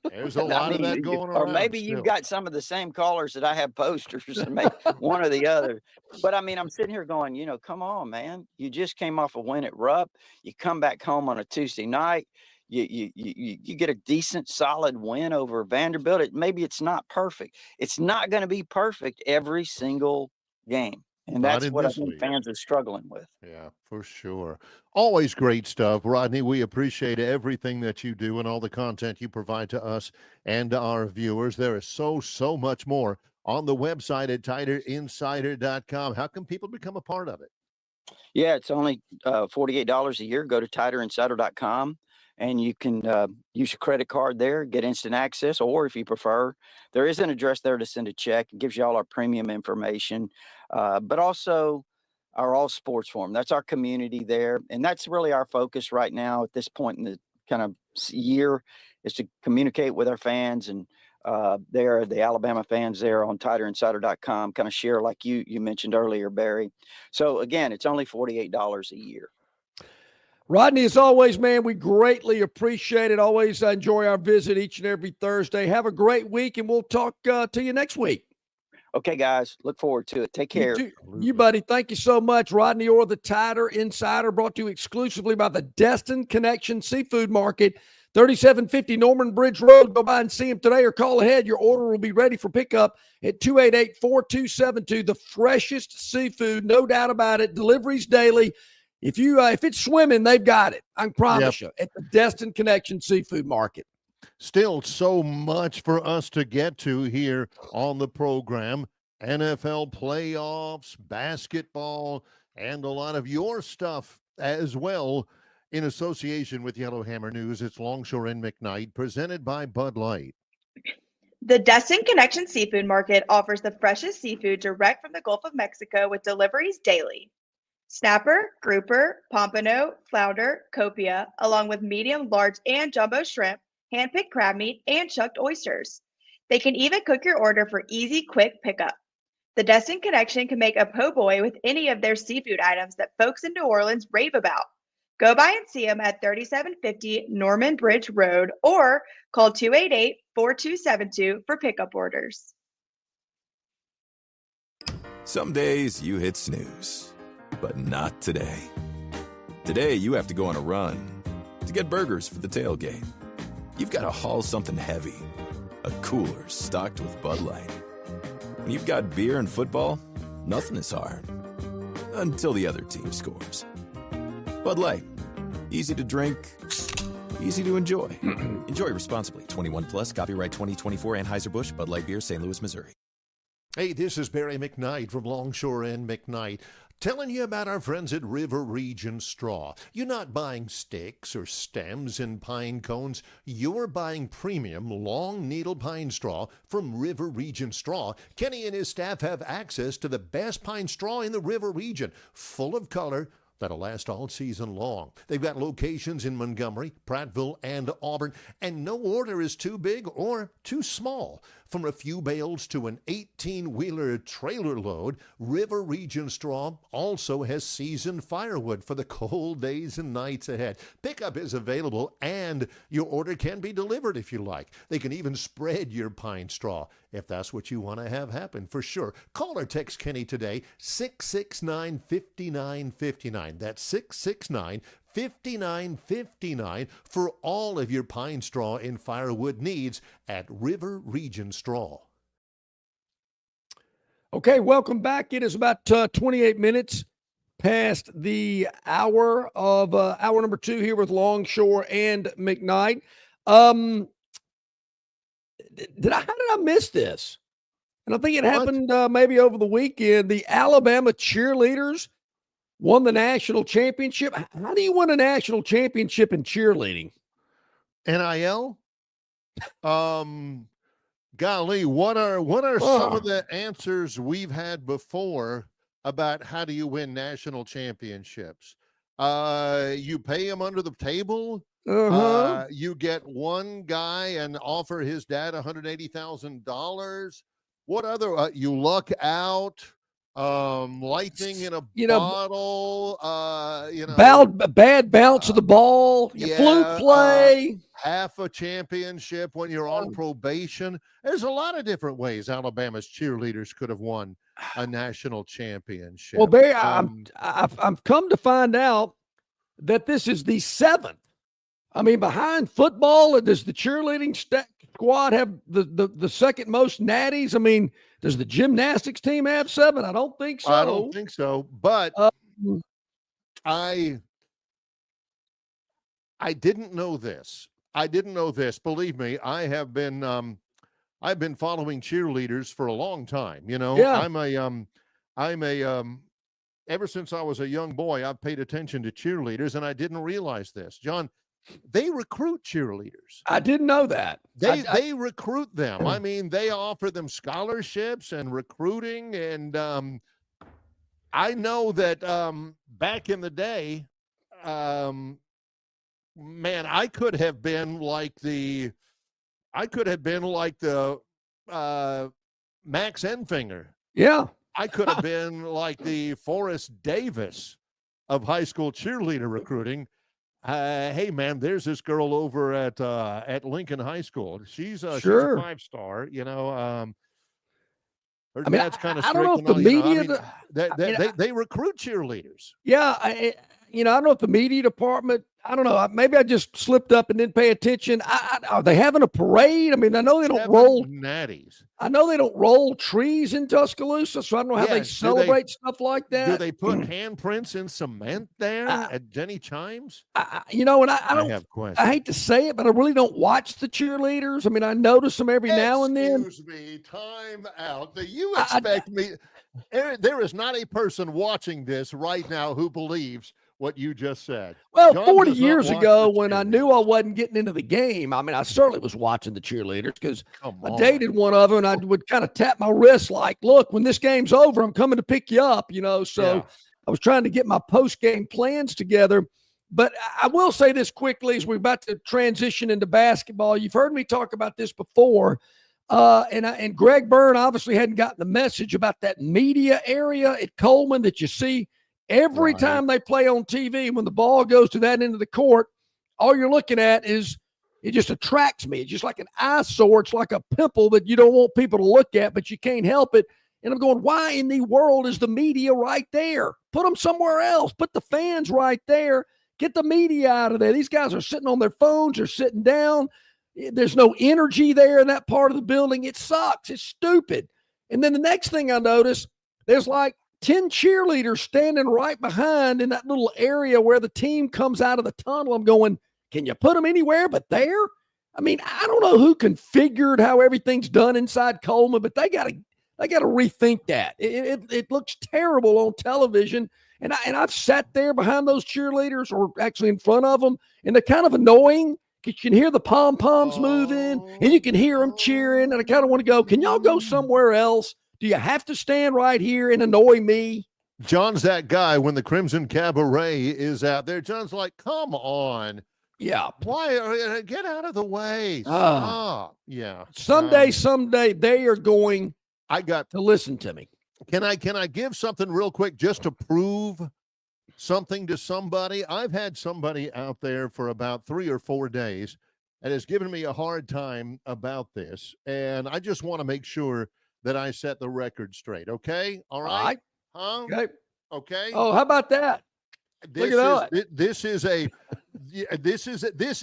There's a lot of that going on. Or maybe you've got some of the same callers that I have posters, and maybe one or the other. But I mean, I'm sitting here going, come on, man. You just came off a win at Rupp. You come back home on a Tuesday night. You get a decent, solid win over Vanderbilt. Maybe it's not perfect. It's not going to be perfect every single game. And that's what I think fans are struggling with. Yeah, for sure. Always great stuff, Rodney. We appreciate everything that you do and all the content you provide to us and to our viewers. There is so much more on the website at TiderInsider.com. How can people become a part of it? Yeah, it's only $48 a year. Go to TiderInsider.com. And you can use your credit card there, get instant access, or if you prefer, there is an address there to send a check. It gives you all our premium information, but also our All Sports Forum. That's our community there. And that's really our focus right now at this point in the kind of year, is to communicate with our fans. And there, the Alabama fans there on TiderInsider.com, kind of share like you mentioned earlier, Barry. So again, it's only $48 a year. Rodney, as always, man, we greatly appreciate it. Always enjoy our visit each and every Thursday. Have a great week, and we'll talk to you next week. Okay, guys. Look forward to it. Take care. You, buddy. Thank you so much. Rodney Orr, the Tider Insider, brought to you exclusively by the Destin Connection Seafood Market, 3750 Norman Bridge Road. Go by and see him today or call ahead. Your order will be ready for pickup at 288-4272. The freshest seafood, no doubt about it. Deliveries daily. If it's swimming, they've got it. I can promise you, at the Destin Connection Seafood Market. Still so much for us to get to here on the program. NFL playoffs, basketball, and a lot of your stuff as well in association with Yellowhammer News. It's Longshore and McKnight, presented by Bud Light. The Destin Connection Seafood Market offers the freshest seafood direct from the Gulf of Mexico with deliveries daily. Snapper, grouper, pompano, flounder, copia, along with medium, large, and jumbo shrimp, hand-picked crab meat, and chucked oysters. They can even cook your order for easy, quick pickup. The Destin Connection can make a po' boy with any of their seafood items that folks in New Orleans rave about. Go by and see them at 3750 Norman Bridge Road or call 288-4272 for pickup orders. Some days you hit snooze. But not today. Today, you have to go on a run to get burgers for the tailgate. You've got to haul something heavy, a cooler stocked with Bud Light. When you've got beer and football, nothing is hard. Until the other team scores. Bud Light. Easy to drink, easy to enjoy. Enjoy responsibly. 21 plus, copyright 2024, Anheuser-Busch, Bud Light Beer, St. Louis, Missouri. Hey, this is Barry McKnight from Longshore and McKnight, telling you about our friends at River Region Straw. You're not buying sticks or stems and pine cones. You're buying premium long needle pine straw from River Region Straw. Kenny and his staff have access to the best pine straw in the River Region, full of color, that'll last all season long. They've got locations in Montgomery, Prattville, and Auburn, and no order is too big or too small. From a few bales to an 18-wheeler trailer load, River Region Straw also has seasoned firewood for the cold days and nights ahead. Pickup is available, and your order can be delivered if you like. They can even spread your pine straw if that's what you want to have happen, for sure. Call or text Kenny today, 669-5959. That's 669-5959 for all of your pine straw and firewood needs at River Region Straw. Okay, welcome back. It is about 28 minutes past the hour of hour number 2 here with Longshore and McKnight. How did I miss this? And I think it happened maybe over the weekend. The Alabama cheerleaders won the national championship. How do you win a national championship in cheerleading? NIL? Golly, what are some of the answers we've had before about how do you win national championships? You pay him under the table. You get one guy and offer his dad $180,000. What other? You luck out. Lightning in a bottle. Bad bounce of the ball. Fluke play. Half a championship when you're on probation. There's a lot of different ways Alabama's cheerleaders could have won a national championship. Well, Barry, I've come to find out that this is the 7th. I mean, behind football, does the cheerleading squad have the second most natties? I mean, does the gymnastics team have 7? I don't think so. I don't think so. But I didn't know this. Believe me, I've been following cheerleaders for a long time. You know, ever since I was a young boy, I've paid attention to cheerleaders, and I didn't realize this, John. They recruit cheerleaders. I didn't know that. They recruit them. I mean, they offer them scholarships and recruiting. And I know that back in the day, man, I could have been like the Max Enfinger. Yeah. I could have been like the Forrest Davis of high school cheerleader recruiting. Hey man, there's this girl over at Lincoln High School. She's a 5-star. You know, her dad's kind of. I don't know if the media. They recruit cheerleaders. Yeah, I don't know if the media department. I don't know. Maybe I just slipped up and didn't pay attention. Are they having a parade? I mean, I know they don't roll natties. I know they don't roll trees in Tuscaloosa, so I don't know how they celebrate stuff like that. Do they put handprints in cement there at Jenny Chimes? I have questions. I hate to say it, but I really don't watch the cheerleaders. I mean, I notice them every now and then. Excuse me, time out. Do you expect me? There is not a person watching this right now who believes what you just said. Well, John 40 years ago, when I knew I wasn't getting into the game, I mean, I certainly was watching the cheerleaders because I dated one of them, and I would kind of tap my wrist like, look, when this game's over, I'm coming to pick you up, you know. So I was trying to get my post-game plans together. But I will say this quickly as we're about to transition into basketball. You've heard me talk about this before. And Greg Byrne obviously hadn't gotten the message about that media area at Coleman that you see every time they play on TV. When the ball goes to that end of the court, all you're looking at is it just attracts me. It's just like an eyesore. It's like a pimple that you don't want people to look at, but you can't help it. And I'm going, why in the world is the media right there? Put them somewhere else. Put the fans right there. Get the media out of there. These guys are sitting on their phones or sitting down. There's no energy there in that part of the building. It sucks. It's stupid. And then the next thing I notice, there's like 10 cheerleaders standing right behind in that little area where the team comes out of the tunnel. I'm going, can you put them anywhere but there? I mean, I don't know who configured how everything's done inside Coleman, but they got to rethink that. It looks terrible on television. And I've sat there behind those cheerleaders, or actually in front of them, and they're kind of annoying because you can hear the pom-poms moving and you can hear them cheering. And I kind of want to go, can y'all go somewhere else? Do you have to stand right here and annoy me? John's that guy when the Crimson Cabaret is out there. John's like, come on. Yeah. Why? Get out of the way. Stop. Yeah. Someday they are going to listen to me. Can I give something real quick just to prove something to somebody? I've had somebody out there for about 3 or 4 days and has given me a hard time about this. And I just want to make sure that I set the record straight. Okay. All right. Huh? Okay. Oh, how about that? Look at that. This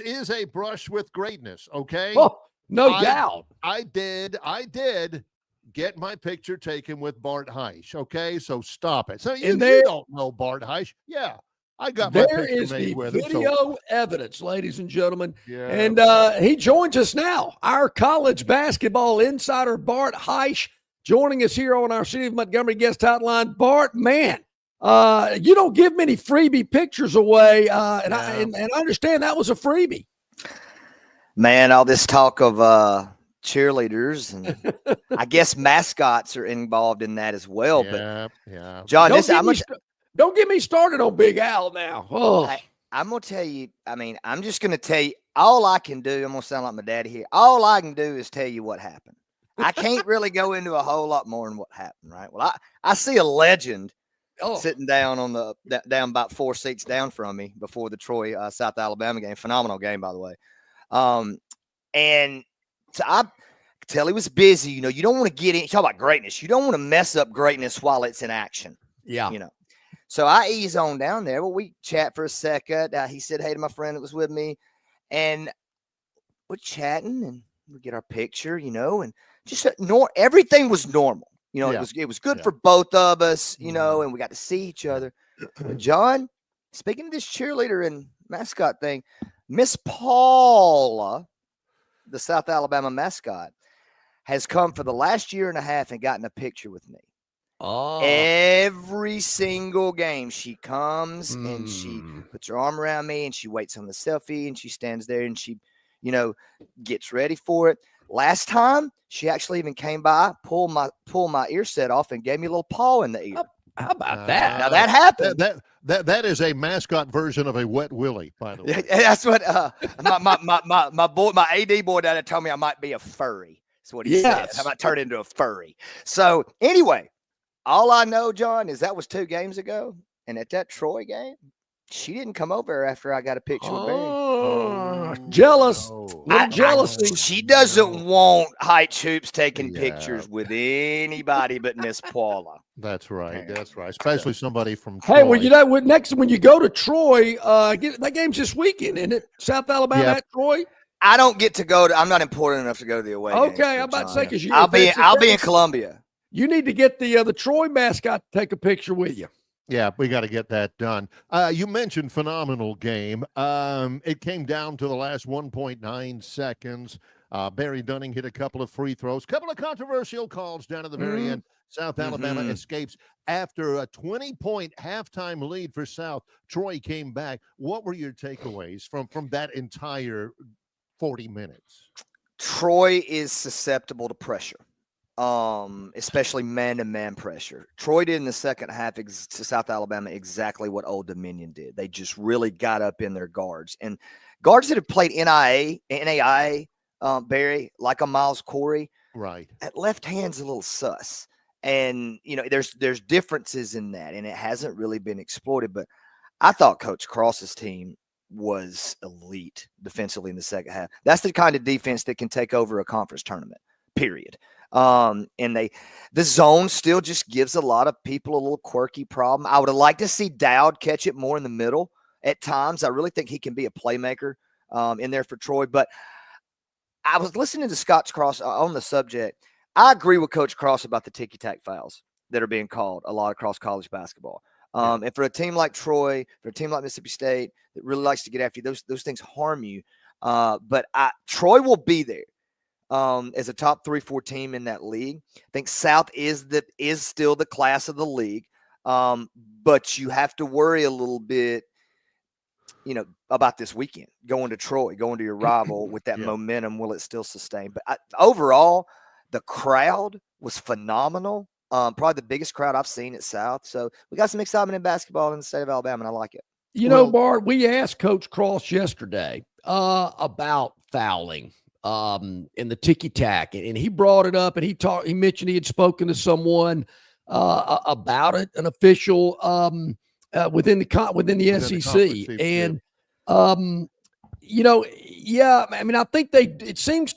is a brush with greatness. Okay. Oh, no doubt. I did get my picture taken with Bart Hyche. Okay. So stop it. So you don't know Bart Hyche. Yeah. I got my picture made with him. There is the video evidence, ladies and gentlemen. Yeah. And he joins us now. Our college basketball insider, Bart Hyche, joining us here on our City of Montgomery guest hotline. Bart, man, you don't give many freebie pictures away. And I understand that was a freebie. Man, all this talk of cheerleaders and I guess mascots are involved in that as well. Yeah, but John, don't get me started on Big Al now. Oh. I'm gonna tell you. I mean, I'm just gonna tell you. All I can do. I'm gonna sound like my daddy here. All I can do is tell you what happened. I can't really go into a whole lot more than what happened, right? Well, I see a legend sitting down on down about 4 seats down from me before the Troy South Alabama game. Phenomenal game, by the way. And so I could tell he was busy. You don't want to get in. Talk about greatness. You don't want to mess up greatness while it's in action. Yeah. So I ease on down there. Well, we chat for a second. He said hey to my friend that was with me, and we're chatting and we get our picture, and just everything was normal. It was good for both of us, and we got to see each other. But John, speaking of this cheerleader and mascot thing, Miss Paula, the South Alabama mascot, has come for the last year and a half and gotten a picture with me. Oh. Every single game she comes and she puts her arm around me and she waits on the selfie and she stands there and she, gets ready for it. Last time she actually even came by, pulled my ear set off and gave me a little paw in the ear. How about that? Now that happened. That is a mascot version of a wet willy, by the way. That's what my AD boy down there told me I might be a furry. That's what he said. I might turn into a furry. So anyway. All I know, John, is that was 2 games ago. And at that Troy game, she didn't come over after I got a picture with Barry. Jealous. Jealousy. She doesn't want Hyche Hoops taking pictures with anybody but Miss Paula. That's right. That's right. Especially somebody from Troy. Hey, well, next when you go to Troy, that game's this weekend, isn't it? South Alabama at Troy? I don't get to go I'm not important enough to go to the away games. Okay, I'm about to say because I'll be in Columbia. You need to get the Troy mascot to take a picture with you. Yeah, we got to get that done. You mentioned phenomenal game. It came down to the last 1.9 seconds. Barry Dunning hit a couple of free throws, couple of controversial calls down at the very end. South Alabama escapes after a 20-point halftime lead for South. Troy came back. What were your takeaways from that entire 40 minutes? Troy is susceptible to pressure. Especially man-to-man pressure. Troy did in the second half to South Alabama exactly what Old Dominion did. They just really got up in their guards. And guards that have played NAIA, Barry, like a Miles Corey, right? At left hand's a little sus. And, there's differences in that, and it hasn't really been exploited. But I thought Coach Cross's team was elite defensively in the second half. That's the kind of defense that can take over a conference tournament, period. And the zone still just gives a lot of people a little quirky problem. I would have liked to see Dowd catch it more in the middle at times. I really think he can be a playmaker in there for Troy. But I was listening to Scott Cross on the subject. I agree with Coach Cross about the ticky-tack fouls that are being called a lot across college basketball. And for a team like Troy, for a team like Mississippi State that really likes to get after you, those things harm you. But Troy will be there. As a top 3-4 team in that league. I think South is still the class of the league. But you have to worry a little bit, about this weekend, going to Troy, going to your rival with that momentum. Will it still sustain? But overall, the crowd was phenomenal. Probably the biggest crowd I've seen at South. So we got some excitement in basketball in the state of Alabama, and I like it. Bart, we asked Coach Cross yesterday about fouling. In the ticky-tack, and he brought it up, and he mentioned he had spoken to someone about it, an official within the SEC, and I think it seems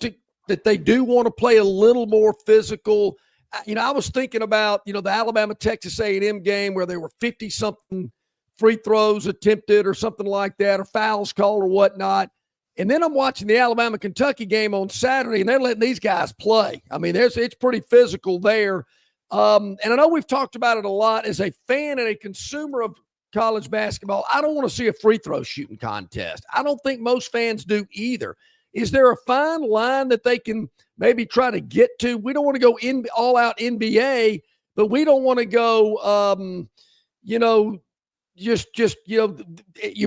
that they do want to play a little more physical. I was thinking about the Alabama Texas A&M game where there were 50-something free throws attempted or something like that, or fouls called or whatnot. And then I'm watching the Alabama-Kentucky game on Saturday, and they're letting these guys play. I mean, it's pretty physical there. And I know we've talked about it a lot. As a fan and a consumer of college basketball, I don't want to see a free throw shooting contest. I don't think most fans do either. Is there a fine line that they can maybe try to get to? We don't want to go all out NBA, but we don't want to go, you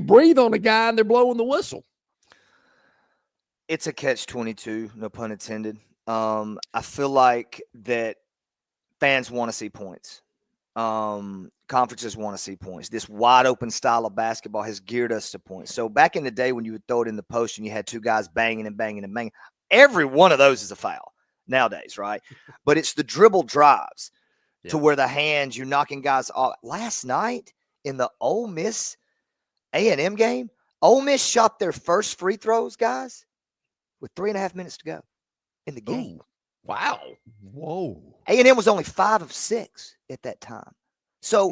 breathe on a guy and they're blowing the whistle. It's a catch-22, no pun intended. I feel like that fans want to see points. Conferences want to see points. This wide open style of basketball has geared us to points. So back in the day when you would throw it in the post and you had two guys banging and banging and banging, every one of those is a foul nowadays, right? But it's the dribble drives to where the hands, you're knocking guys off. Last night in the Ole Miss A&M game, Ole Miss shot their first free throws, guys, with 3.5 minutes to go in the game. Ooh, wow. Whoa. A&M was only 5 of 6 at that time. So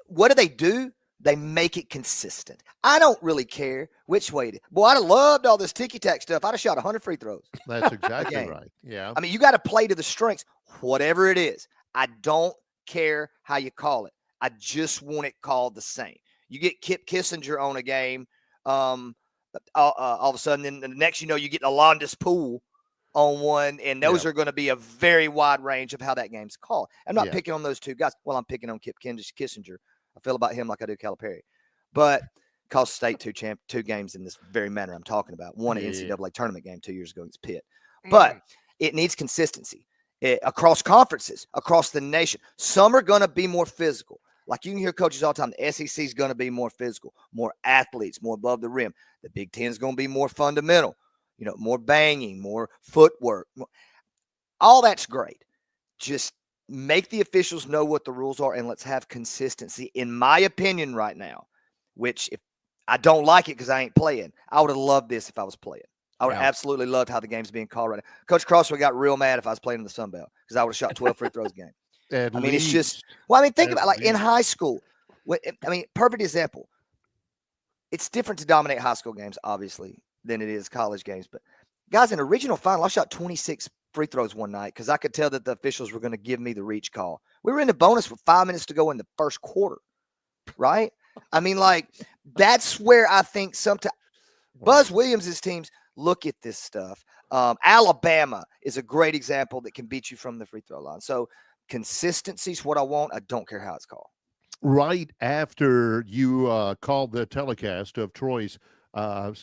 what do? They make it consistent. I don't really care which way it is. Boy, I'd have loved all this ticky-tack stuff. I'd have shot 100 free throws. That's exactly right. Yeah. I mean, you got to play to the strengths, whatever it is. I don't care how you call it. I just want it called the same. You get Kip Kissinger on a game, all of a sudden, then the next you know, you get Alondas Poole on one, and those are going to be a very wide range of how that game's called. I'm not picking on those two guys. Well, I'm picking on Kip Kissinger. I feel about him like I do Calipari. But cost State two games in this very manner I'm talking about. One an NCAA tournament game 2 years ago against Pitt. But it needs consistency across conferences, across the nation. Some are going to be more physical. Like you can hear coaches all the time, the SEC is going to be more physical, more athletes, more above the rim. The Big Ten is going to be more fundamental, more banging, more footwork. All that's great. Just make the officials know what the rules are, and let's have consistency. In my opinion right now, which if I don't like it because I ain't playing, I would have loved this if I was playing. I would have absolutely loved how the game's being called right now. Coach Crossway got real mad if I was playing in the Sun Belt because I would have shot 12 free throws a game. It's just – think about like in high school. Perfect example. It's different to dominate high school games, obviously, than it is college games. But, guys, in the regional final, I shot 26 free throws one night because I could tell that the officials were going to give me the reach call. We were in the bonus with 5 minutes to go in the first quarter, right? That's where I think sometimes Buzz Williams' teams look at this stuff. Alabama is a great example that can beat you from the free throw line. So consistency is what I want. I don't care how it's called. Right after you called the telecast of Troy's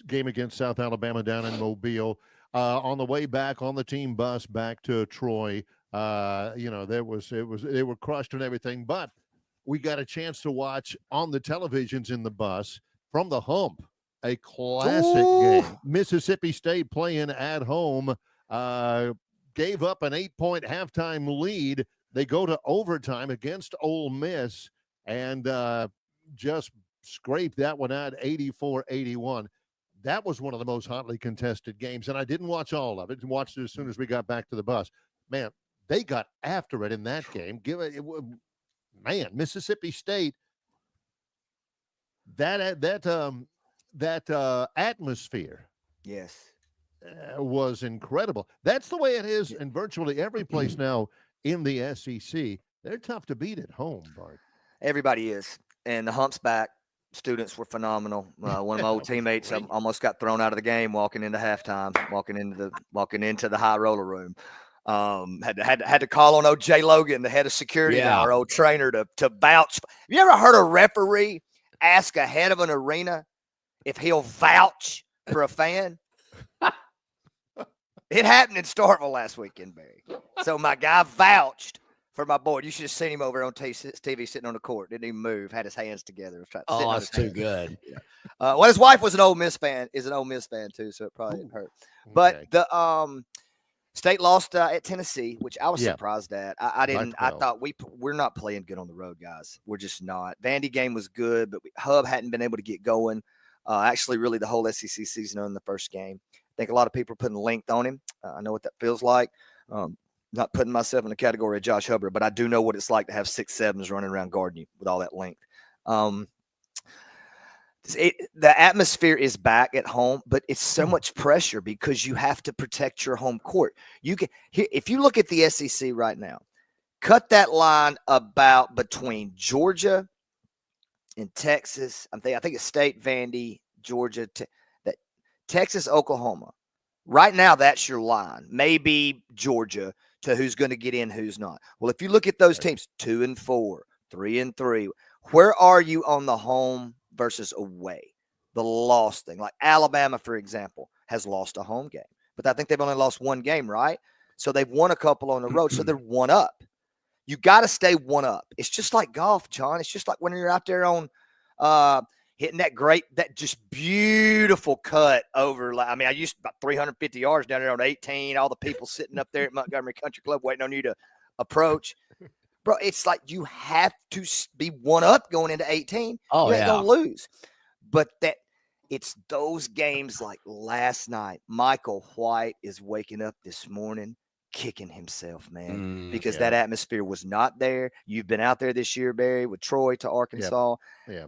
game against South Alabama down in Mobile, on the way back on the team bus back to Troy, they were crushed and everything, but we got a chance to watch on the televisions in the bus from the hump, a classic game. Mississippi State playing at home, gave up an 8-point halftime lead. They go to overtime against Ole Miss and just scraped that one out 84-81. That was one of the most hotly contested games, and I didn't watch all of it. I watched it as soon as we got back to the bus. Man, they got after it in that game. Mississippi State, that atmosphere, was incredible. That's the way it is in virtually every place now in the SEC. They're tough to beat at home, Bart. Everybody is, and the hump's back. Students were phenomenal. One of my old teammates almost got thrown out of the game walking into halftime, walking into the high roller room. Had to call on old Jay Logan, the head of security, our old trainer, to vouch. Have you ever heard a referee ask a head of an arena if he'll vouch for a fan? It happened in Starkville last weekend, Barry. So my guy vouched for my boy. You should have seen him over on TV sitting on the court. Didn't even move. Had his hands together. That's too good. His wife was an Ole Miss fan. Is an Ole Miss fan too, so it probably didn't hurt. But the State lost at Tennessee, which I was surprised at. I didn't. I thought we're not playing good on the road, guys. We're just not. Vandy game was good, but Hub hadn't been able to get going. Actually, really, the whole SEC season in the first game. I think a lot of people are putting length on him. I know what that feels like. Not putting myself in the category of Josh Hubbard, but I do know what it's like to have 6'7s running around guarding you with all that length. The atmosphere is back at home, but it's so much pressure because you have to protect your home court. If you look at the SEC right now, cut that line about between Georgia and Texas. I think it's State, Vandy, Georgia, Texas, Oklahoma. Right now, that's your line. Maybe Georgia to who's going to get in, who's not. Well, if you look at those teams, 2-4, 3-3, where are you on the home versus away? The loss thing. Like Alabama, for example, has lost a home game. But I think they've only lost one game, right? So they've won a couple on the road. So they're one up. You got to stay one up. It's just like golf, John. It's just like when you're out there on hitting that just beautiful cut over. I mean, I used about 350 yards down there on 18. All the people sitting up there at Montgomery Country Club waiting on you to approach. Bro, it's like you have to be one up going into 18. Oh, you ain't gonna lose. But it's those games like last night. Michael White is waking up this morning kicking himself, man, because that atmosphere was not there. You've been out there this year, Barry, with Troy to Arkansas. Yeah.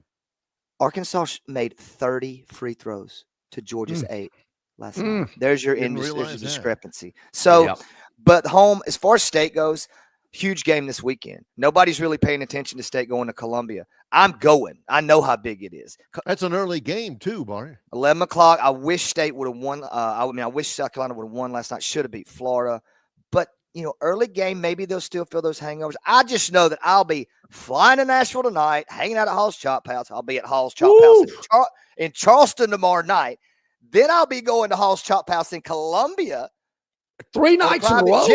Arkansas made 30 free throws to Georgia's 8 last night. There's your discrepancy. So, but home, as far as State goes, huge game this weekend. Nobody's really paying attention to State going to Columbia. I'm going. I know how big it is. That's an early game too, Bart. 11 o'clock. I wish State would have won. I wish South Carolina would have won last night. Should have beat Florida. But, early game, maybe they'll still feel those hangovers. I just know that I'll be flying to Nashville tonight, hanging out at Hall's Chop House. I'll be at Hall's Chop House in Charleston tomorrow night. Then I'll be going to Hall's Chop House in Columbia. 3 nights in a row?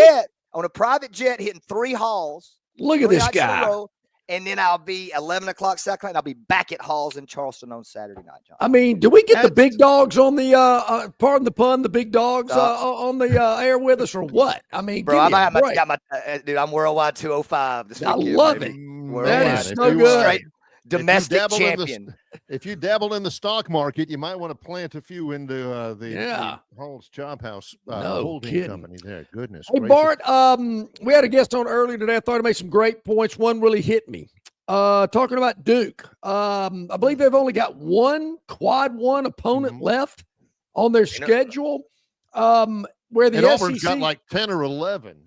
On a private jet, hitting 3 halls. Look at this guy. And then I'll be 11 o'clock South Carolina. I'll be back at Halls in Charleston on Saturday night, John. I mean, do we get the big dogs on the, pardon the pun, the big dogs on the air with us or what? I mean, bro, dude, I'm Worldwide 205 this weekend. I love it. That is so good. Domestic champion. If you dabble in the stock market, you might want to plant a few into the Hall's Chop House holding company there. Goodness Hey, gracious. Bart, we had a guest on earlier today. I thought he made some great points. One really hit me. Talking about Duke. I believe they've only got one quad one opponent left on their schedule. Where the Auburn's SEC got like 10 or 11.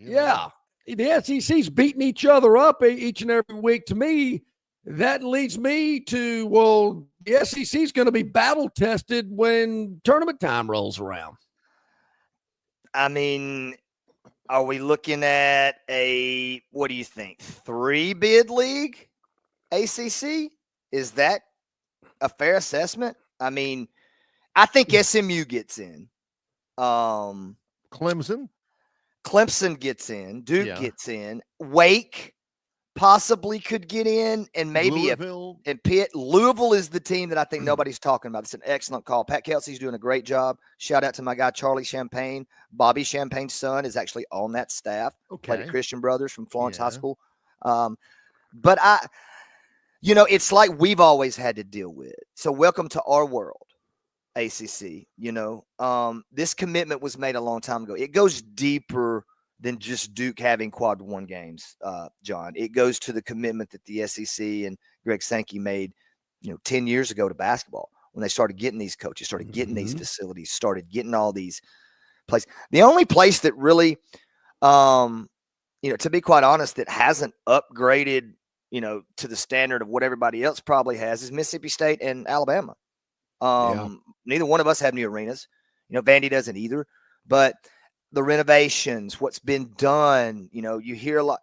The SEC's beating each other up each and every week. To me, that leads me to, well, the SEC is going to be battle tested when tournament time rolls around. I mean, are we looking at what do you think, 3-bid league ACC? Is that a fair assessment? I mean, I think SMU gets in. Clemson gets in. Duke gets in. Wake possibly could get in, and maybe Louisville. And Pitt. Louisville is the team that I think nobody's talking about. It's an excellent call. Pat Kelsey's doing a great job. Shout out to my guy, Charlie Champagne. Bobby Champagne's son is actually on that staff. Played at Christian Brothers from Florence High School. But it's like we've always had to deal with. So welcome to our world, ACC. This commitment was made a long time ago. It goes deeper than just Duke having quad one games, John. It goes to the commitment that the SEC and Greg Sankey made, 10 years ago to basketball when they started getting these coaches, started getting these facilities, started getting all these places. The only place that really, to be quite honest, that hasn't upgraded, to the standard of what everybody else probably has is Mississippi State and Alabama. Neither one of us have new arenas. Vandy doesn't either, but the renovations, what's been done, you hear a lot.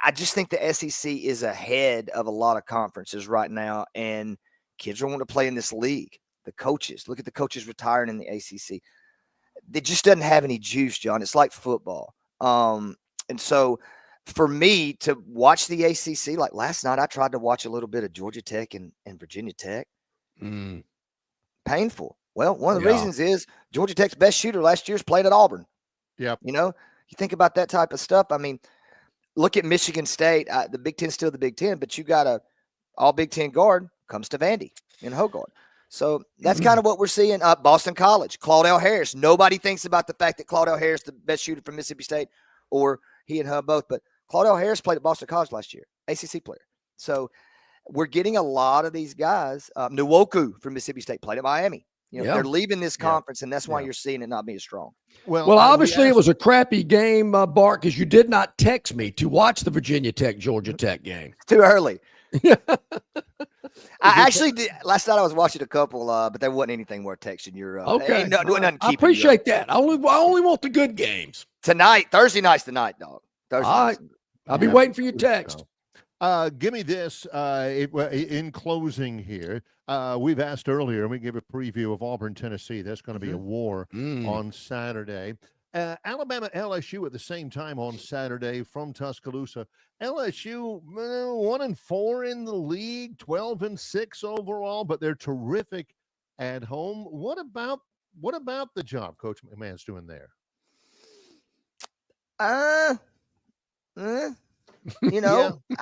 I just think the SEC is ahead of a lot of conferences right now, and kids are wanting to play in this league. The coaches, look at the coaches retiring in the ACC. It just doesn't have any juice, John. It's like football. And so for me to watch the ACC, like last night, I tried to watch a little bit of Georgia Tech and Virginia Tech. Painful. Well, one of the reasons is Georgia Tech's best shooter last year's played at Auburn. Yep. You think about that type of stuff. I mean, look at Michigan State. The Big Ten's still the Big Ten, but you got a all Big Ten guard comes to Vandy in Hogarth. So that's kind of what we're seeing. Boston College, Claudell Harris. Nobody thinks about the fact that Claudell Harris, the best shooter from Mississippi State, or he and her both. But Claudell Harris played at Boston College last year, ACC player. So we're getting a lot of these guys. Nwoku from Mississippi State played at Miami. They're leaving this conference, and that's why you're seeing it not be as strong. Well, obviously it was a crappy game, Bart, because you did not text me to watch the Virginia Tech Georgia Tech game. Too early. I actually did. Last night I was watching a couple, but there wasn't anything worth texting. Okay. I appreciate that. I only want the good games. Tonight, Thursday night's the night, dog. All right. I'll be waiting for your text. Give me this in closing here. We've asked earlier, and we gave a preview of Auburn, Tennessee. That's going to be a war on Saturday. Alabama, LSU at the same time on Saturday from Tuscaloosa. LSU 1-4 in the league, 12-6 overall, but they're terrific at home. What about the job Coach McMahon's doing there? I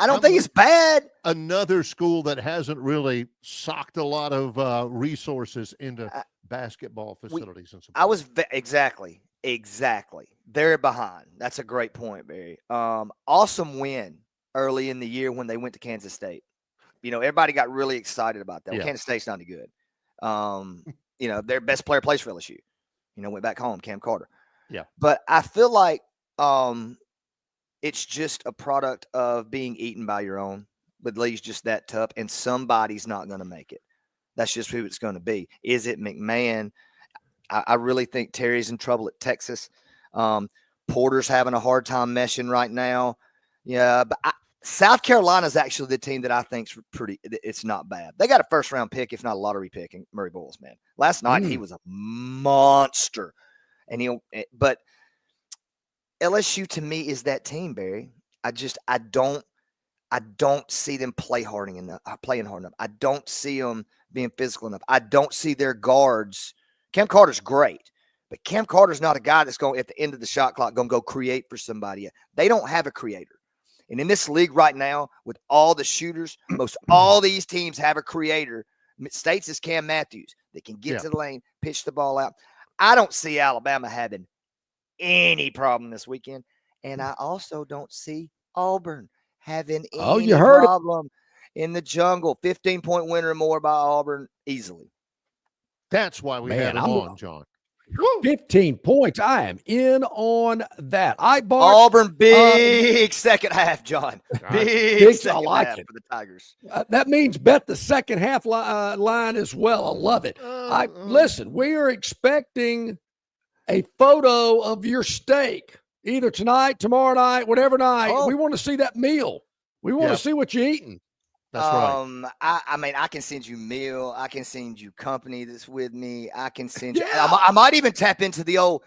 don't think it's bad. Another school that hasn't really socked a lot of resources into basketball facilities and support. Exactly. They're behind. That's a great point, Barry. Awesome win early in the year when they went to Kansas State. Everybody got really excited about that. Well, Kansas State's not any good. Their best player plays for LSU. Went back home, Cam Carter. Yeah. But I feel like it's just a product of being eaten by your own. But the league's just that tough, and somebody's not going to make it. That's just who it's going to be. Is it McMahon? I really think Terry's in trouble at Texas. Porter's having a hard time meshing right now. Yeah, but South Carolina's actually the team that I think's it's not bad. They got a first-round pick, if not a lottery pick, in Murray Boyles, man. Last night, he was a monster. But LSU to me is that team, Barry. I don't see them playing hard enough. I don't see them being physical enough. I don't see their guards. Cam Carter's great, but Cam Carter's not a guy that's going at the end of the shot clock going to go create for somebody. They don't have a creator. And in this league right now, with all the shooters, most all these teams have a creator. States is Cam Matthews. They can get to the lane, pitch the ball out. I don't see Alabama having any problem this weekend. And I also don't see Auburn having any problem in the jungle. 15-point winner or more by Auburn easily. That's why we had him on, John. 15 points. I am in on that. Auburn big second half, John. Big second half for the Tigers. That means bet the second half line as well. I love it. Listen, we are expecting a photo of your steak either tonight, tomorrow night, whatever night. We want to see that meal. We want to see what you're eating. That's right. I can send you meal. I can send you company that's with me. I can send you. I might even tap into the old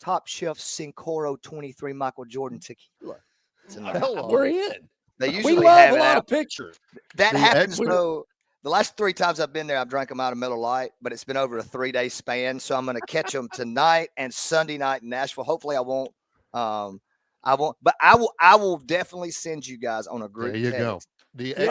Top Chef Sincoro 23 Michael Jordan tequila. We're in. They usually we love have a lot of pictures. That happens though. The last 3 times I've been there, I've drank them out of Miller Lite, but it's been over a 3-day span. So I'm going to catch them tonight and Sunday night in Nashville. Hopefully I won't. But I will definitely send you guys on a group text. There you go.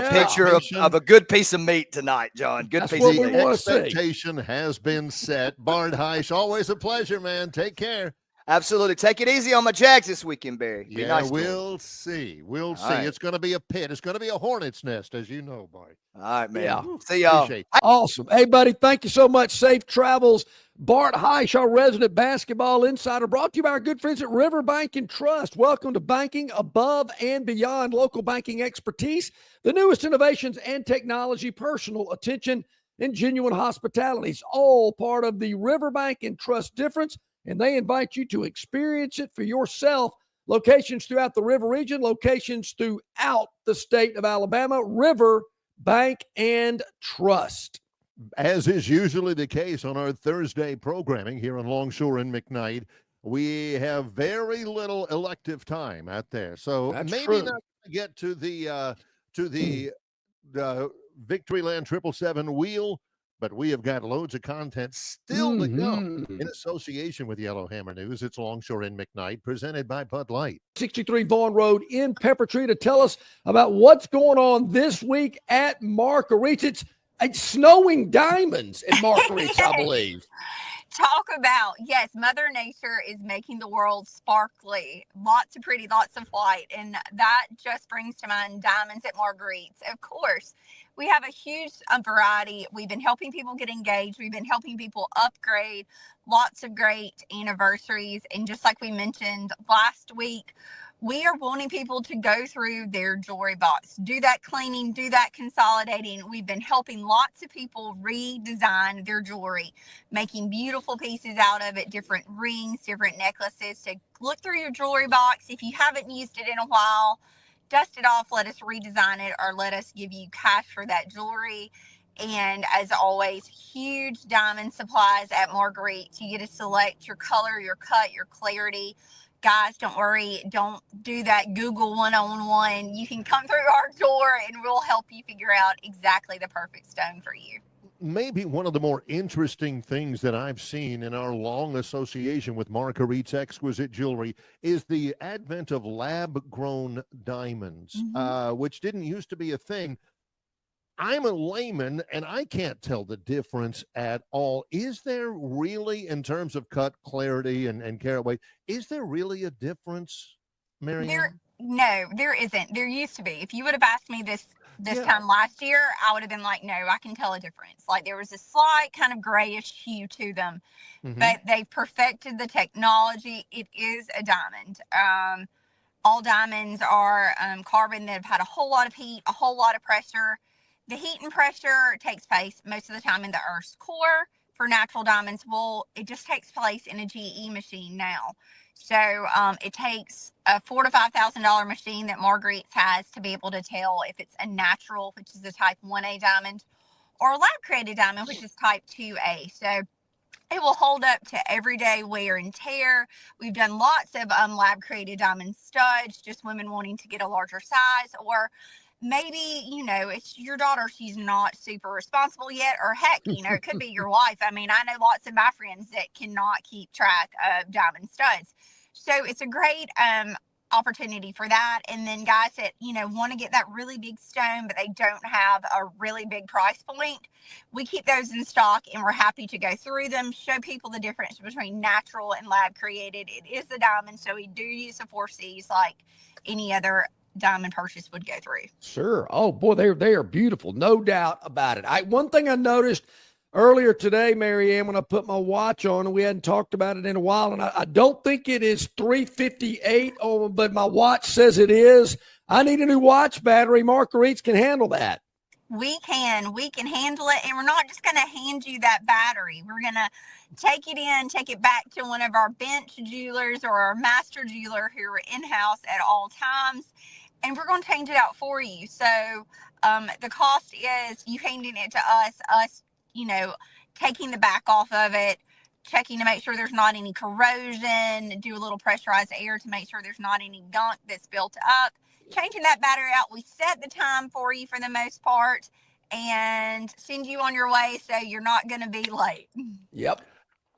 A picture of a good piece of meat tonight, John. Good piece of meat. The expectation has been set. Bart Hyche, always a pleasure, man. Take care. Absolutely. Take it easy on my Jags this weekend, Barry. Be nice. We'll see. We'll see. Right. It's going to be a pit. It's going to be a hornet's nest, as you know, Bart. All right, man. Yeah. See y'all. Awesome. Hey, buddy, thank you so much. Safe travels. Bart Hyche, our resident basketball insider, brought to you by our good friends at Riverbank and Trust. Welcome to banking above and beyond local banking expertise, the newest innovations and technology, personal attention, and genuine hospitality. It's all part of the Riverbank and Trust difference, and they invite you to experience it for yourself. Locations throughout the River region, locations throughout the state of Alabama. Riverbank and Trust. As is usually the case on our Thursday programming here on Longshore and McKnight, we have very little elective time out there. So That's maybe true. not to get to the Victoryland 777 wheel, but we have got loads of content still to go in association with Yellowhammer News. It's Longshore and McKnight, presented by Bud Light. 63 Vaughn Road in Peppertree to tell us about what's going on this week at Marguerite's. It's snowing diamonds in Marguerite's, I believe. Talk about, yes, Mother Nature is making the world sparkly. Lots of pretty, lots of white. And that just brings to mind diamonds at Marguerite's. Of course, we have a huge variety. We've been helping people get engaged. We've been helping people upgrade. Lots of great anniversaries. And just like we mentioned last week, we are wanting people to go through their jewelry box, do that cleaning, do that consolidating. We've been helping lots of people redesign their jewelry, making beautiful pieces out of it, different rings, different necklaces. So look through your jewelry box. If you haven't used it in a while, dust it off, let us redesign it, or let us give you cash for that jewelry. And as always, huge diamond supplies at Marguerite's. You get to select your color, your cut, your clarity. Guys, don't worry. Don't do that Google one-on-one. You can come through our door and we'll help you figure out exactly the perfect stone for you. Maybe one of the more interesting things that I've seen in our long association with Marguerite's Exquisite Jewelry is the advent of lab-grown diamonds, which didn't used to be a thing. I'm a layman, and I can't tell the difference at all. Is there really, in terms of cut, clarity, and carat weight, is there really a difference, Marianne? No, there isn't. There used to be. If you would have asked me this time last year, I would have been like, no, I can tell a difference. Like, there was a slight kind of grayish hue to them, but they perfected the technology. It is a diamond. All diamonds are carbon that have had a whole lot of heat, a whole lot of pressure. The heat and pressure takes place most of the time in the Earth's core. For natural diamonds, it just takes place in a GE machine now. So it takes a $4,000 to $5,000 machine that Marguerite's has to be able to tell if it's a natural, which is a type 1A diamond, or a lab-created diamond, which is type 2A. So it will hold up to everyday wear and tear. We've done lots of lab-created diamond studs, just women wanting to get a larger size, or maybe, it's your daughter, she's not super responsible yet, or heck, it could be your wife. I mean, I know lots of my friends that cannot keep track of diamond studs. So it's a great opportunity for that. And then guys that, want to get that really big stone, but they don't have a really big price point, we keep those in stock and we're happy to go through them, show people the difference between natural and lab created. It is a diamond, so we do use the 4 C's like any other diamond purchase would go through. Sure. Oh boy, they are beautiful, no doubt about it. One thing I noticed earlier today, Marianne, when I put my watch on, and we hadn't talked about it in a while, and I don't think it is 358, but my watch says it is. I need a new watch battery. Marguerite's can handle that. We can handle it, and we're not just going to hand you that battery. We're going to take it back to one of our bench jewelers or our master jeweler who are in-house at all times, and we're going to change it out for you. So the cost is you handing it to us, taking the back off of it, checking to make sure there's not any corrosion, do a little pressurized air to make sure there's not any gunk that's built up, changing that battery out. We set the time for you for the most part and send you on your way so you're not going to be late. Yep.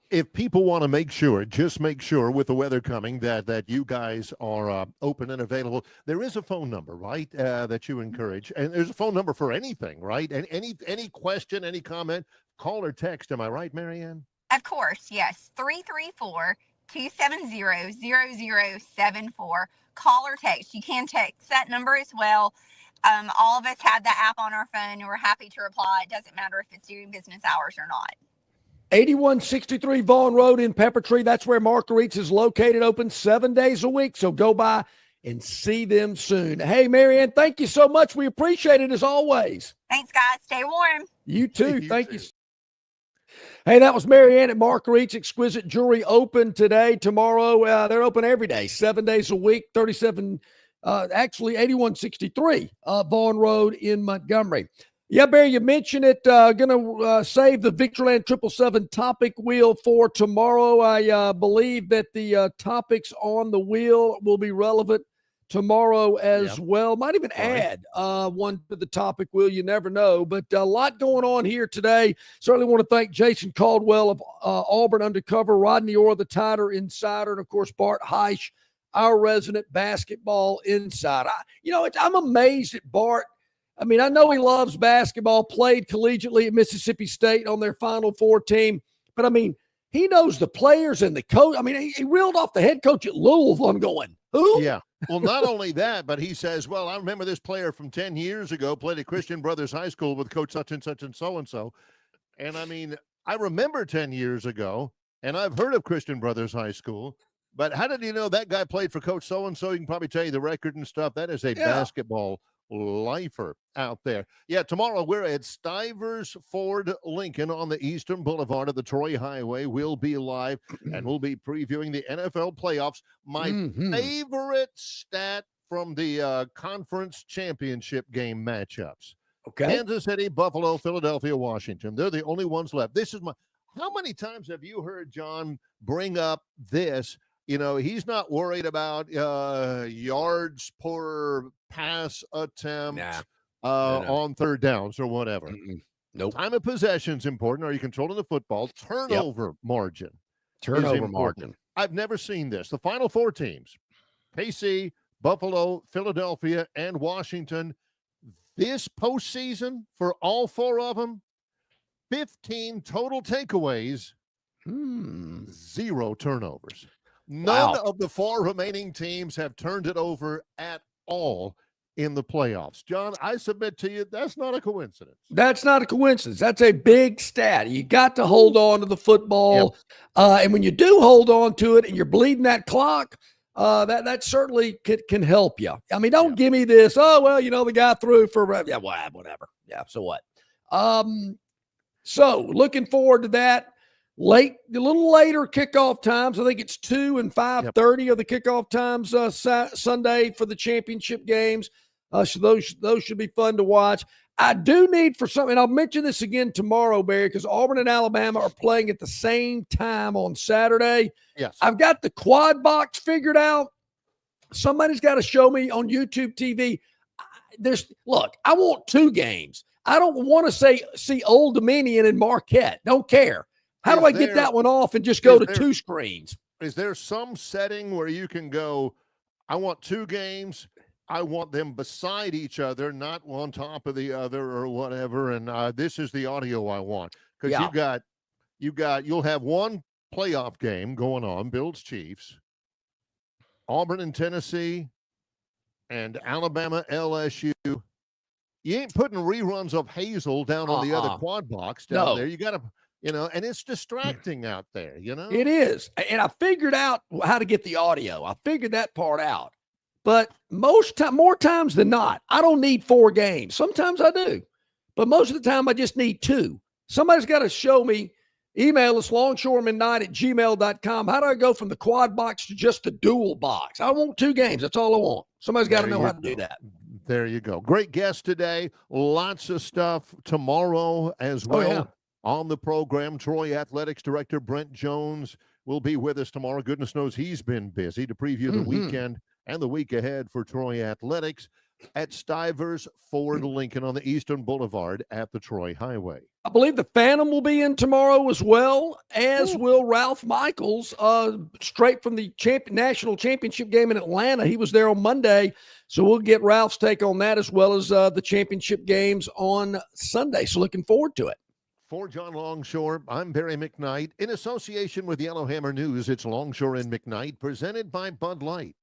If people want to just make sure with the weather coming that you guys are open and available, there is a phone number, right, that you encourage. And there's a phone number for anything, right? And any question, any comment, call or text. Am I right, Marianne? Of course, yes. 334-270-0074. Call or text. You can text that number as well. All of us have the app on our phone, and we're happy to reply. It doesn't matter if it's during business hours or not. 8163 Vaughn Road in Peppertree. That's where Marguerite's is located, open 7 days a week. So go by and see them soon. Hey, Marianne, thank you so much. We appreciate it as always. Thanks, guys. Stay warm. You too. Thank you. Hey, that was Marianne at Marguerite's Exquisite Jewelry, open today, tomorrow. They're open every day, 7 days a week, 8163 Vaughn Road in Montgomery. Yeah, Barry, you mentioned it. Going to save the Victorland 777 topic wheel for tomorrow. I believe that the topics on the wheel will be relevant tomorrow as well. Might even add one to the topic wheel. You never know. But a lot going on here today. Certainly want to thank Jason Caldwell of Auburn Undercover, Rodney Orr, the TiderInsider, and, of course, Bart Hyche, our resident basketball insider. I'm amazed at Bart. I mean, I know he loves basketball, played collegiately at Mississippi State on their Final Four team, but I mean, he knows the players and the coach. I mean, he reeled off the head coach at Louisville. I'm going, who? Yeah. Well, not only that, but he says, well, I remember this player from 10 years ago played at Christian Brothers High School with coach such and such and so-and-so. And I mean, I remember 10 years ago, and I've heard of Christian Brothers High School, but how did you know that guy played for coach so-and-so? You can probably tell you the record and stuff. That is a basketball lifer out there. Yeah, tomorrow we're at Stivers Ford Lincoln on the Eastern Boulevard of the Troy Highway. We'll be live and we'll be previewing the NFL playoffs. My favorite stat from the conference championship game matchups. Okay. Kansas City, Buffalo, Philadelphia, Washington. They're the only ones left. This is how many times have you heard John bring up this? You know, he's not worried about yards per pass attempt on third downs or whatever. Nope. Time of possession is important. Are you controlling the football? Turnover margin. Turnover margin. I've never seen this. The final four teams, KC, Buffalo, Philadelphia, and Washington, this postseason for all four of them, 15 total takeaways, 0 turnovers. None of the four remaining teams have turned it over at all in the playoffs. John, I submit to you, that's not a coincidence. That's not a coincidence. That's a big stat. You got to hold on to the football. Yep. And when you do hold on to it and you're bleeding that clock, that certainly can help you. I mean, don't give me this, oh, well, you know, the guy threw for, whatever. Yeah, so what? So looking forward to that. A little later kickoff times. I think it's 2 and 5:30 of the kickoff times Sunday for the championship games. So those should be fun to watch. I do need for something, and I'll mention this again tomorrow, Barry, because Auburn and Alabama are playing at the same time on Saturday. Yes. I've got the quad box figured out. Somebody's got to show me on YouTube TV. Look, I want 2 games. I don't want to see Old Dominion and Marquette. Don't care. How do I get that one off and just go to 2 screens? Is there some setting where you can go, I want 2 games, I want them beside each other, not on top of the other or whatever, and this is the audio I want? Because you'll have one playoff game going on, Bills Chiefs, Auburn and Tennessee, and Alabama LSU. You ain't putting reruns of Hazel down on the other quad box down there. You got to, you know, and it's distracting out there, you know? It is. And I figured out how to get the audio. I figured that part out. But more times than not, I don't need 4 games. Sometimes I do. But most of the time, I just need 2. Somebody's got to show me. Email us, longshoreman9@gmail.com. How do I go from the quad box to just the dual box? I want 2 games. That's all I want. Somebody's got to know how to do that. There you go. Great guest today. Lots of stuff tomorrow as well. On the program, Troy Athletics Director Brent Jones will be with us tomorrow. Goodness knows he's been busy to preview the weekend and the week ahead for Troy Athletics at Stivers Ford Lincoln on the Eastern Boulevard at the Troy Highway. I believe the Phantom will be in tomorrow as well, as will Ralph Michaels, straight from the national championship game in Atlanta. He was there on Monday, so we'll get Ralph's take on that as well as the championship games on Sunday. So looking forward to it. For John Longshore, I'm Barry McKnight. In association with Yellowhammer News, it's Longshore and McKnight, presented by Bud Light.